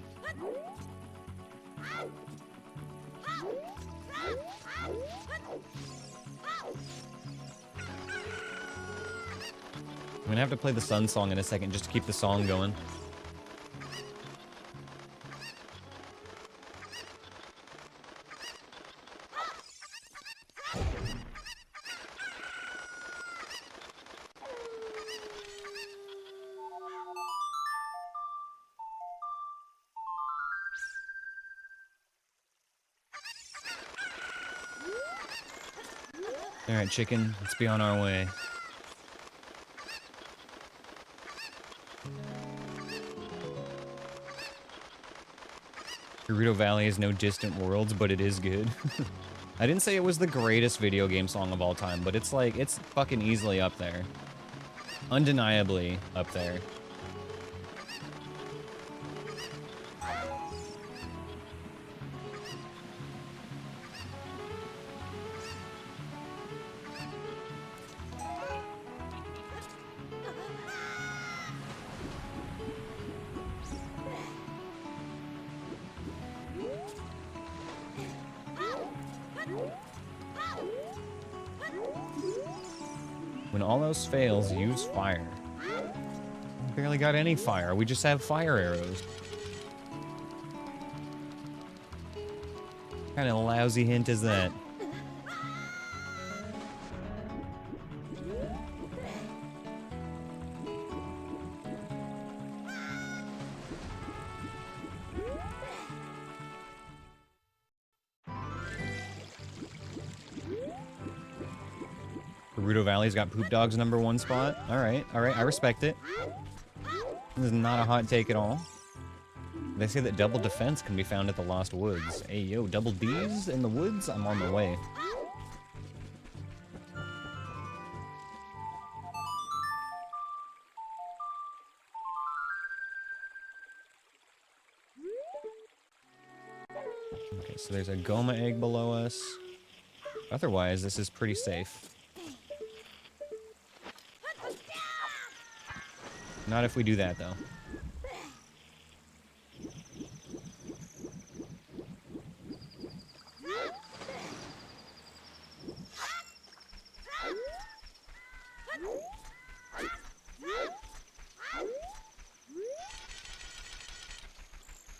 I'm gonna have to play the Sun song in a second just to keep the song going. Alright, chicken, let's be on our way. Gerudo Valley is no distant worlds, but it is good. I didn't say it was the greatest video game song of all time, but it's like, it's fucking easily up there. Undeniably up there. When all else fails, use fire. We barely got any fire. We just have fire arrows. What kind of lousy hint is that? Gerudo Valley's got poop dogs #1 spot. Alright, I respect it. This is not a hot take at all. They say that double defense can be found at the Lost Woods. Hey yo, double D's in the woods? I'm on my way. Okay, so there's a Goma egg below us. Otherwise, this is pretty safe. Not if we do that, though.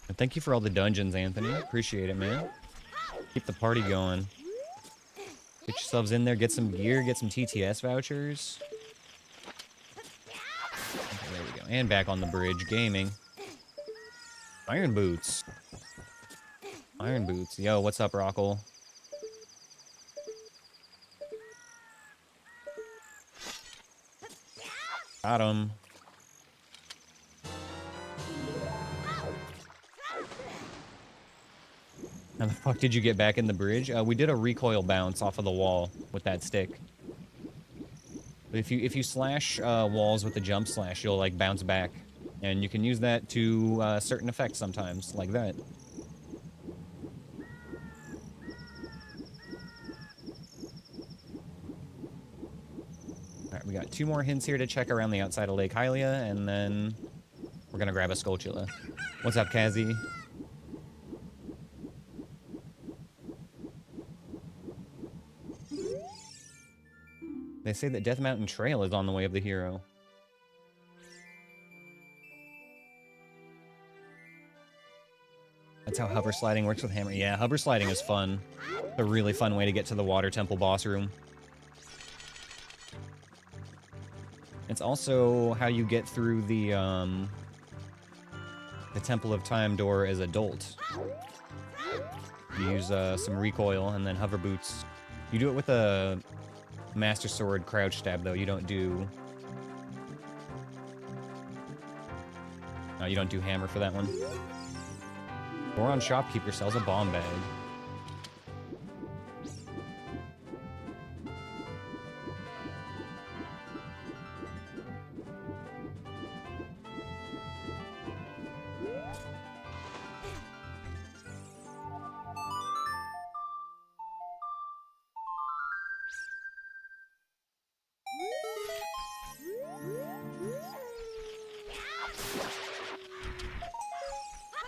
And thank you for all the dungeons, Anthony. Appreciate it, man. Keep the party going. Get yourselves in there, get some gear, get some TTS vouchers. There we go. And back on the bridge, gaming. Iron boots. Iron boots. Yo, what's up, Rockle? Got him. How the fuck did you get back in the bridge? We did a recoil bounce off of the wall with that stick. But if you slash walls with the jump slash, you'll like bounce back, and you can use that to certain effects sometimes, like that. All right, we got 2 more hints here to check around the outside of Lake Hylia, and then we're gonna grab a Skulltula. What's up, Kazi? They say that Death Mountain Trail is on the way of the hero. That's how hover sliding works with hammer. Yeah, hover sliding is fun. It's a really fun way to get to the Water Temple boss room. It's also how you get through the Temple of Time door as adult. You use some recoil and then hover boots. You do it with a Master Sword crouch stab, though. You don't do... No, you don't do hammer for that one. Boron Shopkeeper sells a bomb bag.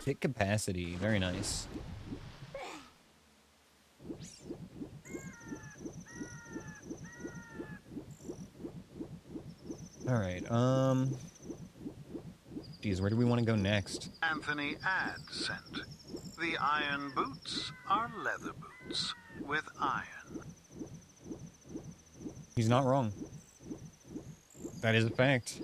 Hit capacity, very nice. Alright, geez, where do we want to go next? Anthony Ad sent. The iron boots are leather boots with iron. He's not wrong. That is a fact.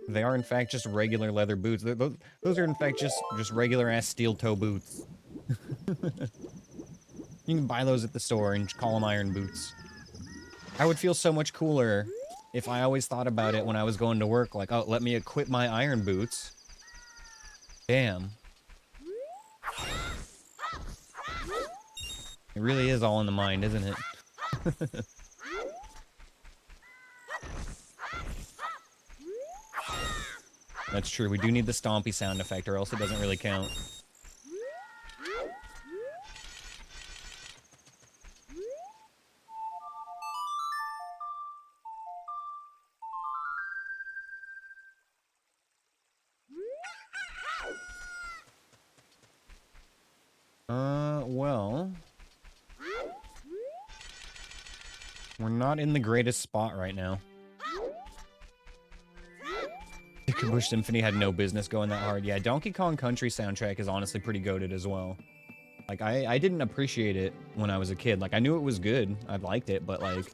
They are, in fact, just regular leather boots. Those are, in fact, just regular-ass steel-toe boots. You can buy those at the store and call them iron boots. I would feel so much cooler if I always thought about it when I was going to work, like, oh, let me equip my iron boots. Damn. It really is all in the mind, isn't it? That's true, we do need the stompy sound effect, or else it doesn't really count. Well... we're not in the greatest spot right now. Bush Symphony had no business going that hard. Yeah, Donkey Kong Country soundtrack is honestly pretty goated as well. Like, I didn't appreciate it when I was a kid. Like, I knew it was good. I liked it, but, like,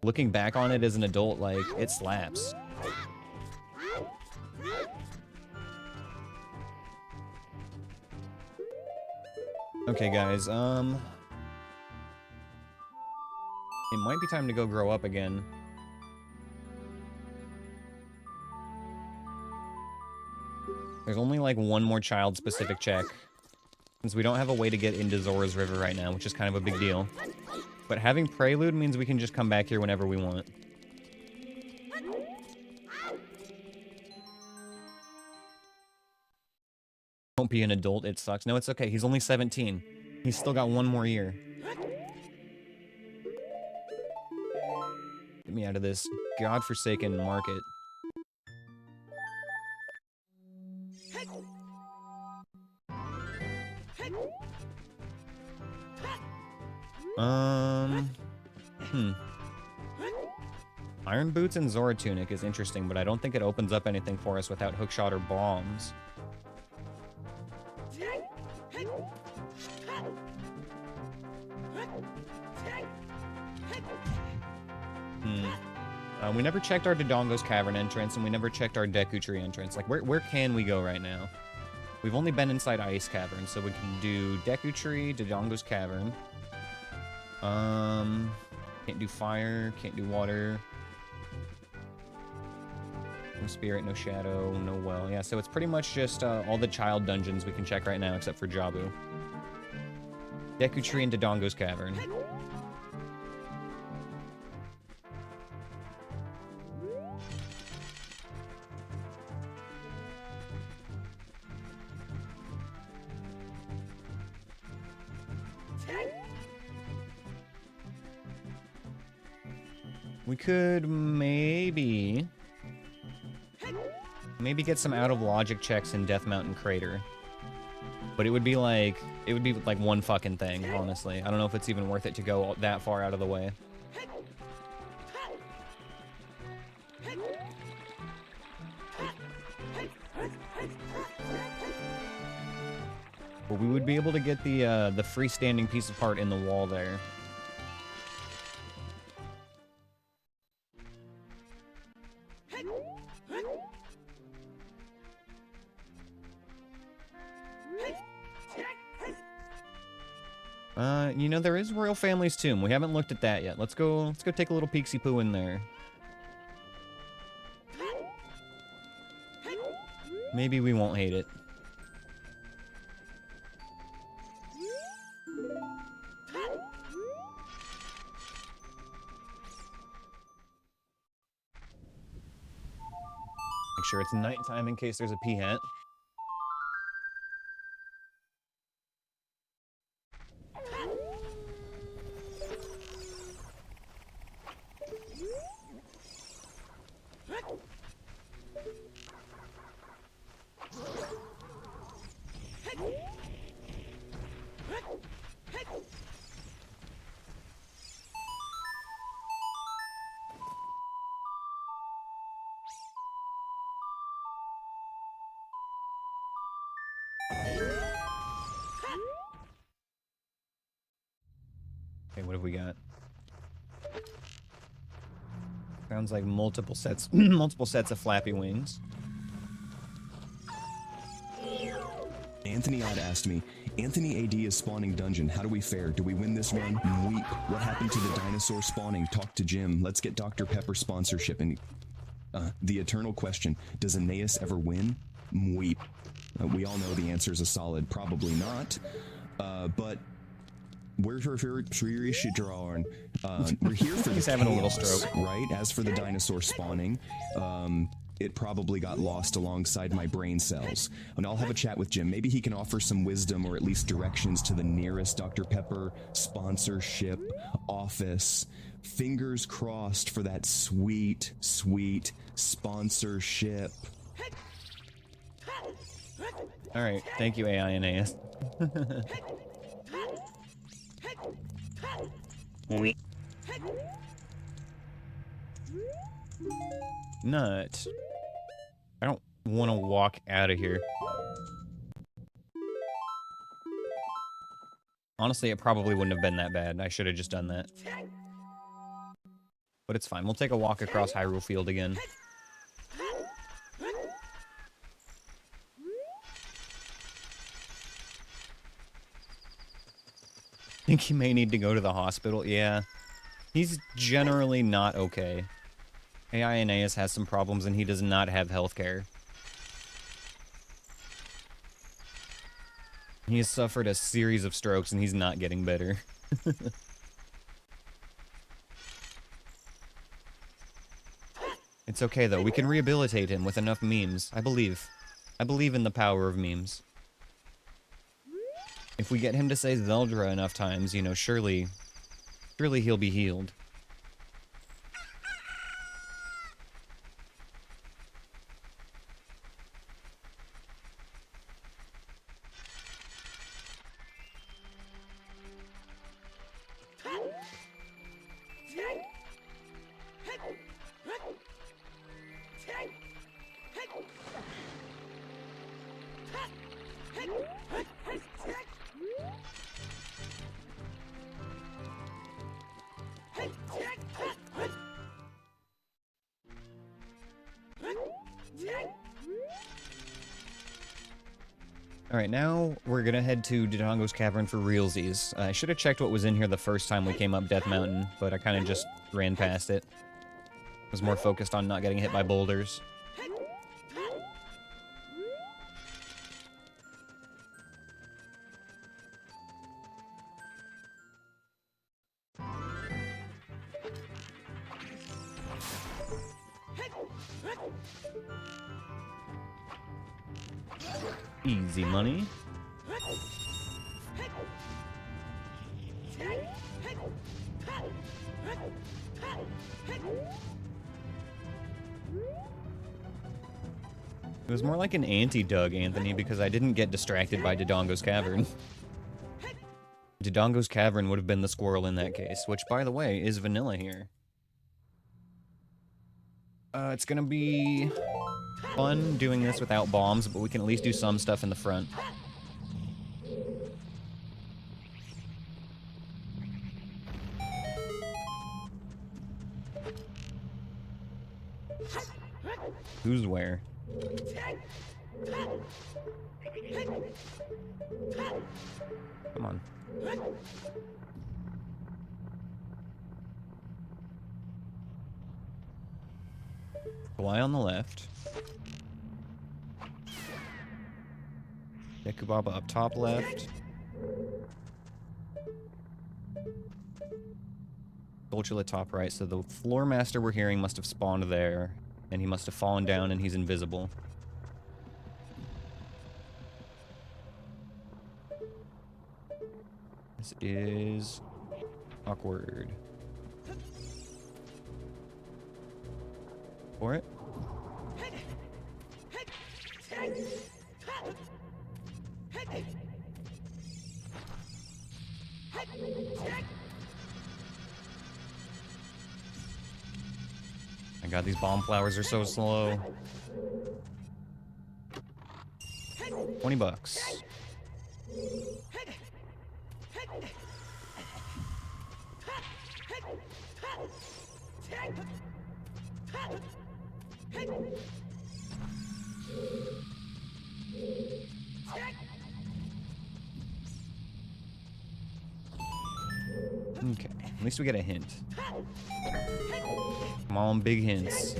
looking back on it as an adult, like, it slaps. Okay, guys, it might be time to go grow up again. There's only, like, one more child-specific check, since we don't have a way to get into Zora's River right now, which is kind of a big deal. But having Prelude means we can just come back here whenever we want. Don't be an adult, it sucks. No, it's okay, he's only 17. He's still got one more year. Get me out of this godforsaken market. Iron Boots and Zora Tunic is interesting, but I don't think it opens up anything for us without hookshot or bombs. We never checked our Dodongo's Cavern entrance, and we never checked our Deku Tree entrance. Like, where can we go right now? We've only been inside Ice Cavern, so we can do Deku Tree, Dodongo's Cavern. Can't do fire, can't do water. No spirit, no shadow, no well. Yeah, so it's pretty much just all the child dungeons we can check right now, except for Jabu. Deku Tree and Dodongo's Cavern. We could maybe get some out of logic checks in Death Mountain Crater. But it would be like one fucking thing, honestly. I don't know if it's even worth it to go that far out of the way. But we would be able to get the freestanding piece of part in the wall there. You know, there is Royal Family's Tomb. We haven't looked at that yet. Let's go take a little peeksy-poo in there. Maybe we won't hate it. Make sure it's nighttime in case there's a peahat. have we got? Sounds like multiple sets, multiple sets of flappy wings. Anthony Odd asked me, Anthony AD is spawning dungeon. How do we fare? Do we win this run? Weep. What happened to the dinosaur spawning? Talk to Jim. Let's get Dr. Pepper sponsorship. And the eternal question, does Aneyus ever win? Weep. We all know the answer is a solid probably not. But we're here for He's having a little stroke, right? As for the dinosaur spawning, it probably got lost alongside my brain cells. And I'll have a chat with Jim. Maybe he can offer some wisdom or at least directions to the nearest Dr. Pepper sponsorship office. Fingers crossed for that sweet, sweet sponsorship. All right, thank you, AI Aneyus. Nut. I don't want to walk out of here. Honestly, it probably wouldn't have been that bad. I should have just done that. But it's fine. We'll take a walk across Hyrule Field again. Think he may need to go to the hospital? Yeah. He's generally not okay. AI Aneyus has some problems and he does not have healthcare. He has suffered a series of strokes and he's not getting better. It's okay though, we can rehabilitate him with enough memes. I believe. I believe in the power of memes. If we get him to say Zelda enough times, you know, surely he'll be healed. Alright, now we're gonna head to Dodongo's Cavern for realsies. I should have checked what was in here the first time we came up Death Mountain, but I kind of just ran past it. Was more focused on not getting hit by boulders. Easy money. It was more like an anti-Doug, Anthony, because I didn't get distracted by Dodongo's Cavern. Dodongo's Cavern would have been the squirrel in that case, which, by the way, is vanilla here. It's gonna be fun doing this without bombs, but we can at least do some stuff in the front. Who's where? Come on. Fly on the left. Dekubaba up top left. Golchula top right, so the floor master we're hearing must have spawned there, and he must have fallen down and he's invisible. This is awkward. For it. My god, these bomb flowers are so slow. 20 bucks. At least we get a hint. Come on, big hints.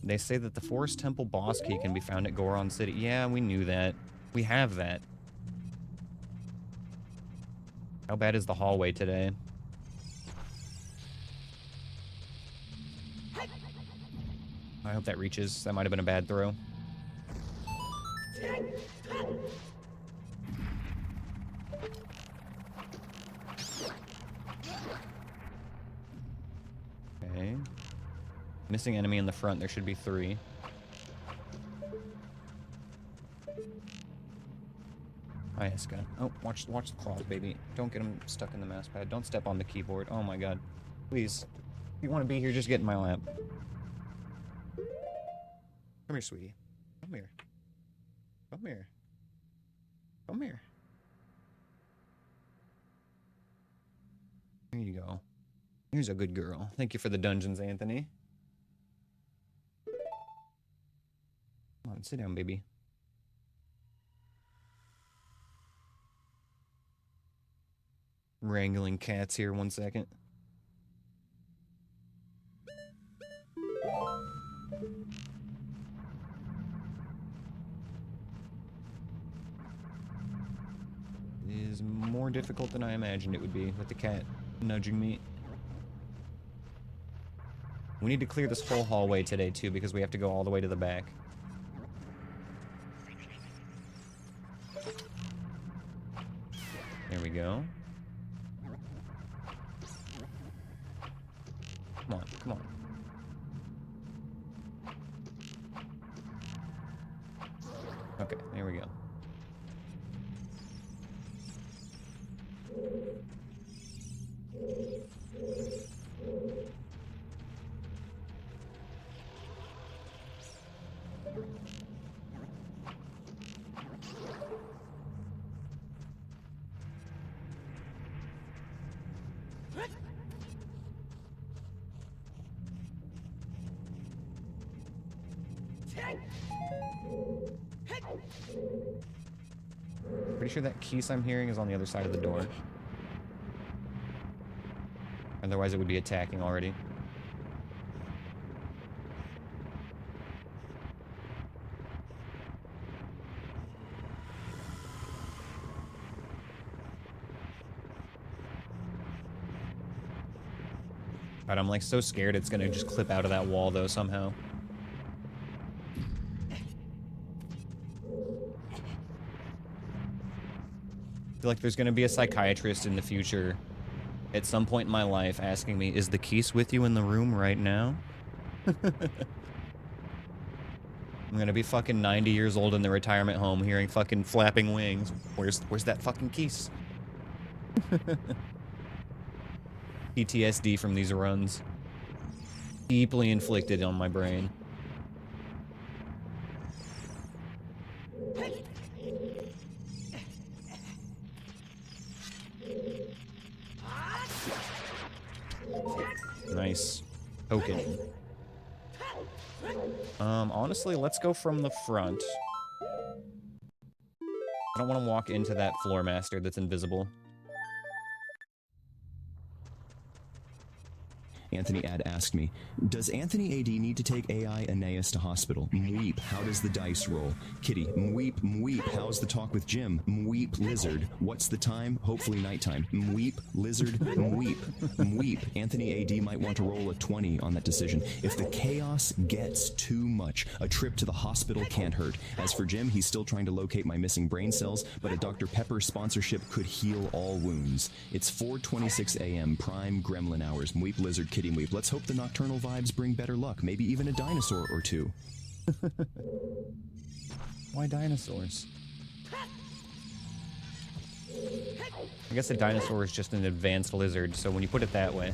They say that the Forest Temple boss key can be found at Goron City. Yeah, we knew that. We have that. How bad is the hallway today? I hope that reaches. That might have been a bad throw. Okay. Missing enemy in the front. There should be 3. Hi, Eska. Oh, watch the claws, baby. Don't get him stuck in the mouse pad. Don't step on the keyboard. Oh my god. Please. If you want to be here, just get in my lap. Come here, sweetie. Come here. Come here. Come here. There you go. Here's a good girl. Thank you for the dungeons, Anthony. Come on, sit down, baby. Wrangling cats here, 1 second. It is more difficult than I imagined it would be with the cat nudging me. We need to clear this whole hallway today, too, because we have to go all the way to the back. There we go. Come on, come on. Okay, there we go. Pretty sure that keys I'm hearing is on the other side of the door. Otherwise it would be attacking already. God, I'm like so scared it's gonna just clip out of that wall though somehow. I feel like there's gonna be a psychiatrist in the future at some point in my life asking me, is the Keese with you in the room right now? I'm gonna be fucking 90 years old in the retirement home hearing fucking flapping wings. Where's that fucking Keese? PTSD from these runs. Deeply inflicted on my brain. Nice. Token. Honestly, let's go from the front. I don't want to walk into that floor master that's invisible. Anthony Ad asked me, does Anthony AD need to take AI Aneyus to hospital? Mweep, how does the dice roll? Kitty, mweep, how's the talk with Jim? Mweep, lizard, what's the time? Hopefully nighttime. Mweep, lizard, mweep. Anthony AD might want to roll a 20 on that decision. If the chaos gets too much, a trip to the hospital can't hurt. As for Jim, he's still trying to locate my missing brain cells, but a Dr. Pepper sponsorship could heal all wounds. It's 4:26 a.m., prime gremlin hours. Mweep, lizard, kitty, mweep. Let's hope the nocturnal vibes bring better luck. Maybe even a dinosaur or two. Why dinosaurs? I guess a dinosaur is just an advanced lizard, so when you put it that way.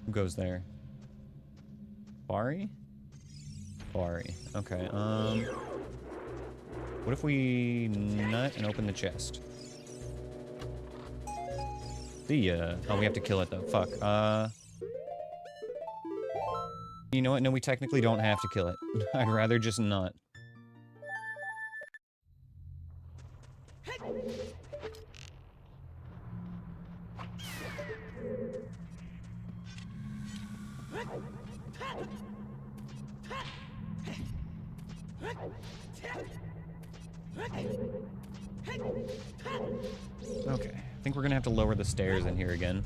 Who goes there? Bari? Bari. Okay, what if we nut and open the chest? See ya. Oh, we have to kill it though. Fuck. You know what? No, we technically don't have to kill it. I'd rather just not. Okay, I think we're gonna have to lower the stairs in here again.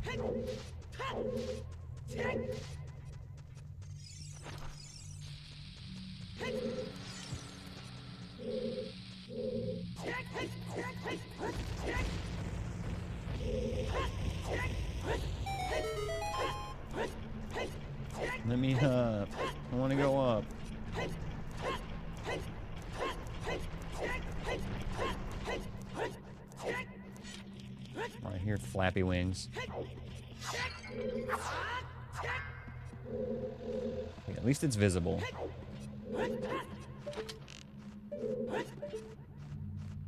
Let me up. I want to go up. Oh, I hear flappy wings. Okay, at least it's visible. I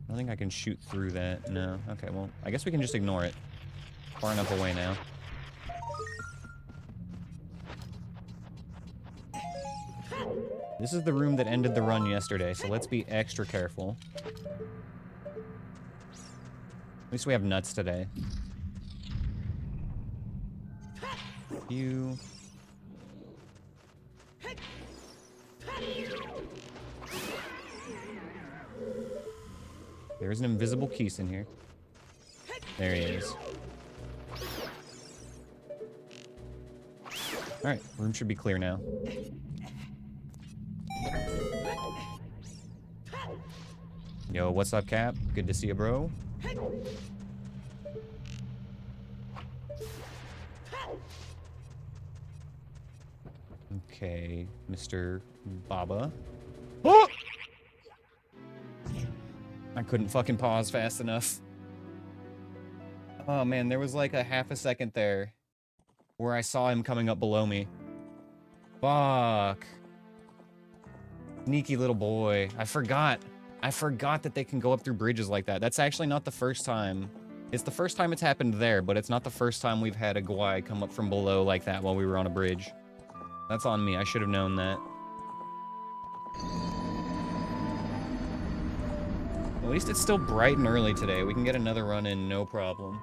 don't think I can shoot through that. No. Okay, well, I guess we can just ignore it. Far enough away now. This is the room that ended the run yesterday, so let's be extra careful. At least we have nuts today. You. There's an invisible Keese in here. There he is. Alright, room should be clear now. Yo, what's up, Cap? Good to see you, bro. Okay, Mr. Baba. Oh! I couldn't fucking pause fast enough. Oh man, there was like a half a second there where I saw him coming up below me. Fuck. Sneaky little boy. I forgot that they can go up through bridges like that. That's actually not the first time. It's the first time it's happened there, but it's not the first time we've had a Gwai come up from below like that while we were on a bridge. That's on me. I should have known that. At least it's still bright and early today. We can get another run in, no problem.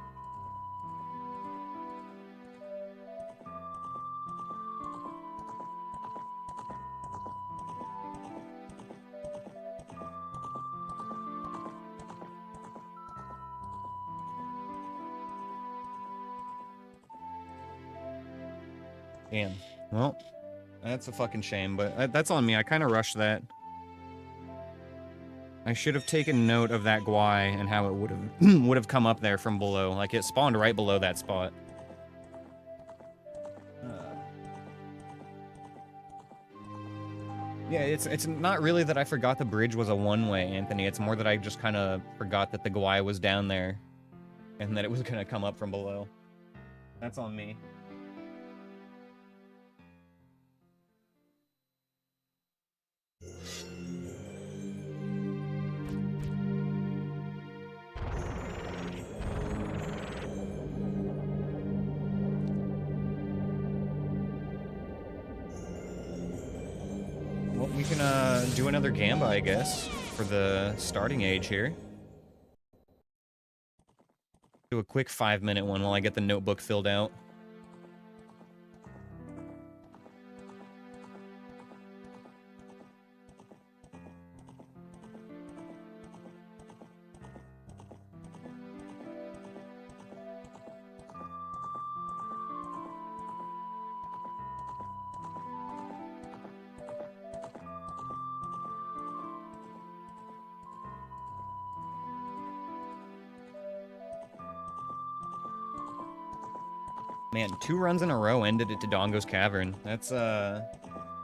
Damn. Well, that's a fucking shame, but that's on me. I kind of rushed that. I should have taken note of that Gwai and how it would have come up there from below. Like, it spawned right below that spot. Yeah, it's not really that I forgot the bridge was a one-way, Anthony. It's more that I just kind of forgot that the Gwai was down there and that it was going to come up from below. That's on me. Well, we can do another Gamba, I guess, for the starting age here. Do a quick 5-minute one while I get the notebook filled out. Man, 2 runs in a row ended at Dodongo's Cavern. That's,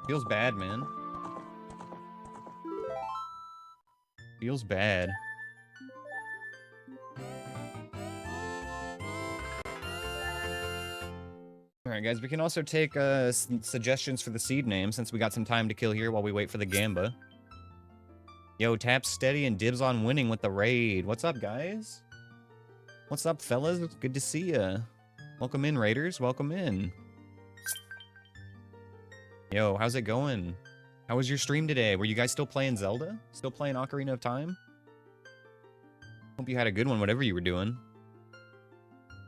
feels bad, man. Feels bad. Alright, guys, we can also take, suggestions for the seed name, since we got some time to kill here while we wait for the Gamba. Yo, tap steady and dibs on winning with the raid. What's up, guys? What's up, fellas? Good to see ya. Welcome in, Raiders. Welcome in. Yo, how's it going? How was your stream today? Were you guys still playing Zelda? Still playing Ocarina of Time? Hope you had a good one, whatever you were doing.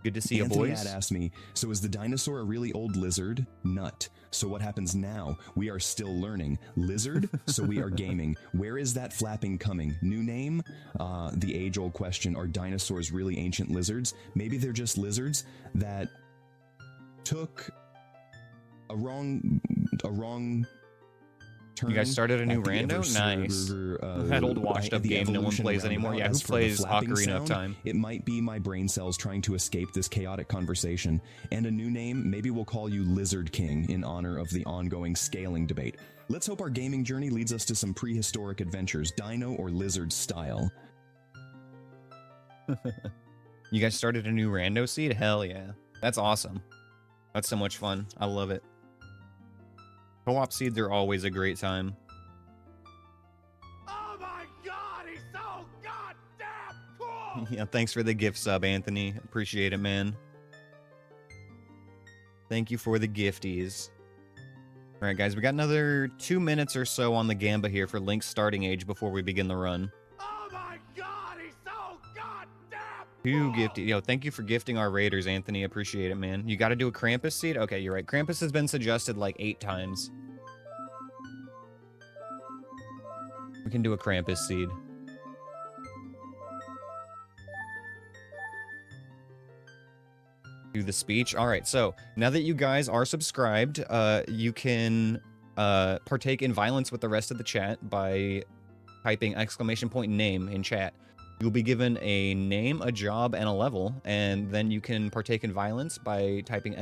Good to see you, Anthony boys. had asked me, so is the dinosaur a really old lizard? Nut. So what happens now? We are still learning. Lizard? So we are gaming. Where is that flapping coming? New name? The age-old question, are dinosaurs really ancient lizards? Maybe they're just lizards that took a wrong turn. You guys started a new at the rando? Nice. That old washed-up the game no one evolution plays anymore. roundabout. Yeah, who As for the plays flapping Ocarina of sound, Time? It might be my brain cells trying to escape this chaotic conversation. And a new name, maybe we'll call you Lizard King in honor of the ongoing scaling debate. Let's hope our gaming journey leads us to some prehistoric adventures, dino or lizard style. You guys started a new rando seed? Hell yeah. That's awesome. That's so much fun. I love it. Co-op seeds are always a great time. Oh my god, he's so goddamn cool! Yeah, thanks for the gift sub, Anthony. Appreciate it, man. Thank you for the gifties. Alright, guys, we got another 2 minutes or so on the Gamba here for Link's starting age before we begin the run. Oh my god, he's so goddamn Two gifty. Yo, thank you for gifting our raiders, Anthony. Appreciate it, man. You gotta do a Krampus seed? Okay, you're right. Krampus has been suggested like 8 times. We can do a Krampus seed. Do the speech. All right, so now that you guys are subscribed, you can partake in violence with the rest of the chat by typing !name in chat. You'll be given a name, a job, and a level, and then you can partake in violence by typing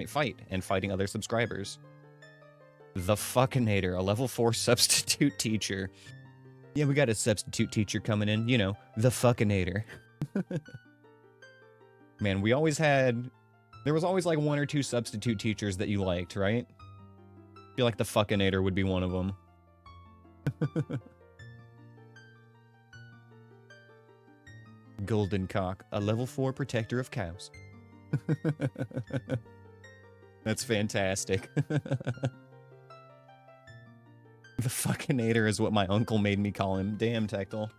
!fight and fighting other subscribers. The Fuckinator, a level 4 substitute teacher. Yeah, we got a substitute teacher coming in, you know, the Fuckinator. Man, we always had... There was always like 1 or 2 substitute teachers that you liked, right? I feel like the Fuckinator would be one of them. Golden Cock, a level 4 protector of cows. That's fantastic. The Fuckinator is what my uncle made me call him. Damn, Tectal.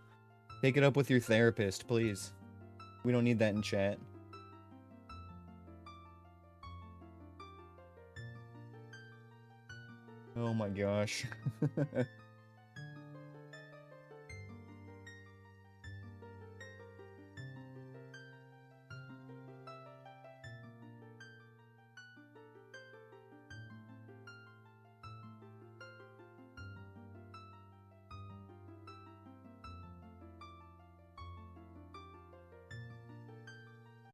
Take it up with your therapist, please. We don't need that in chat. Oh my gosh.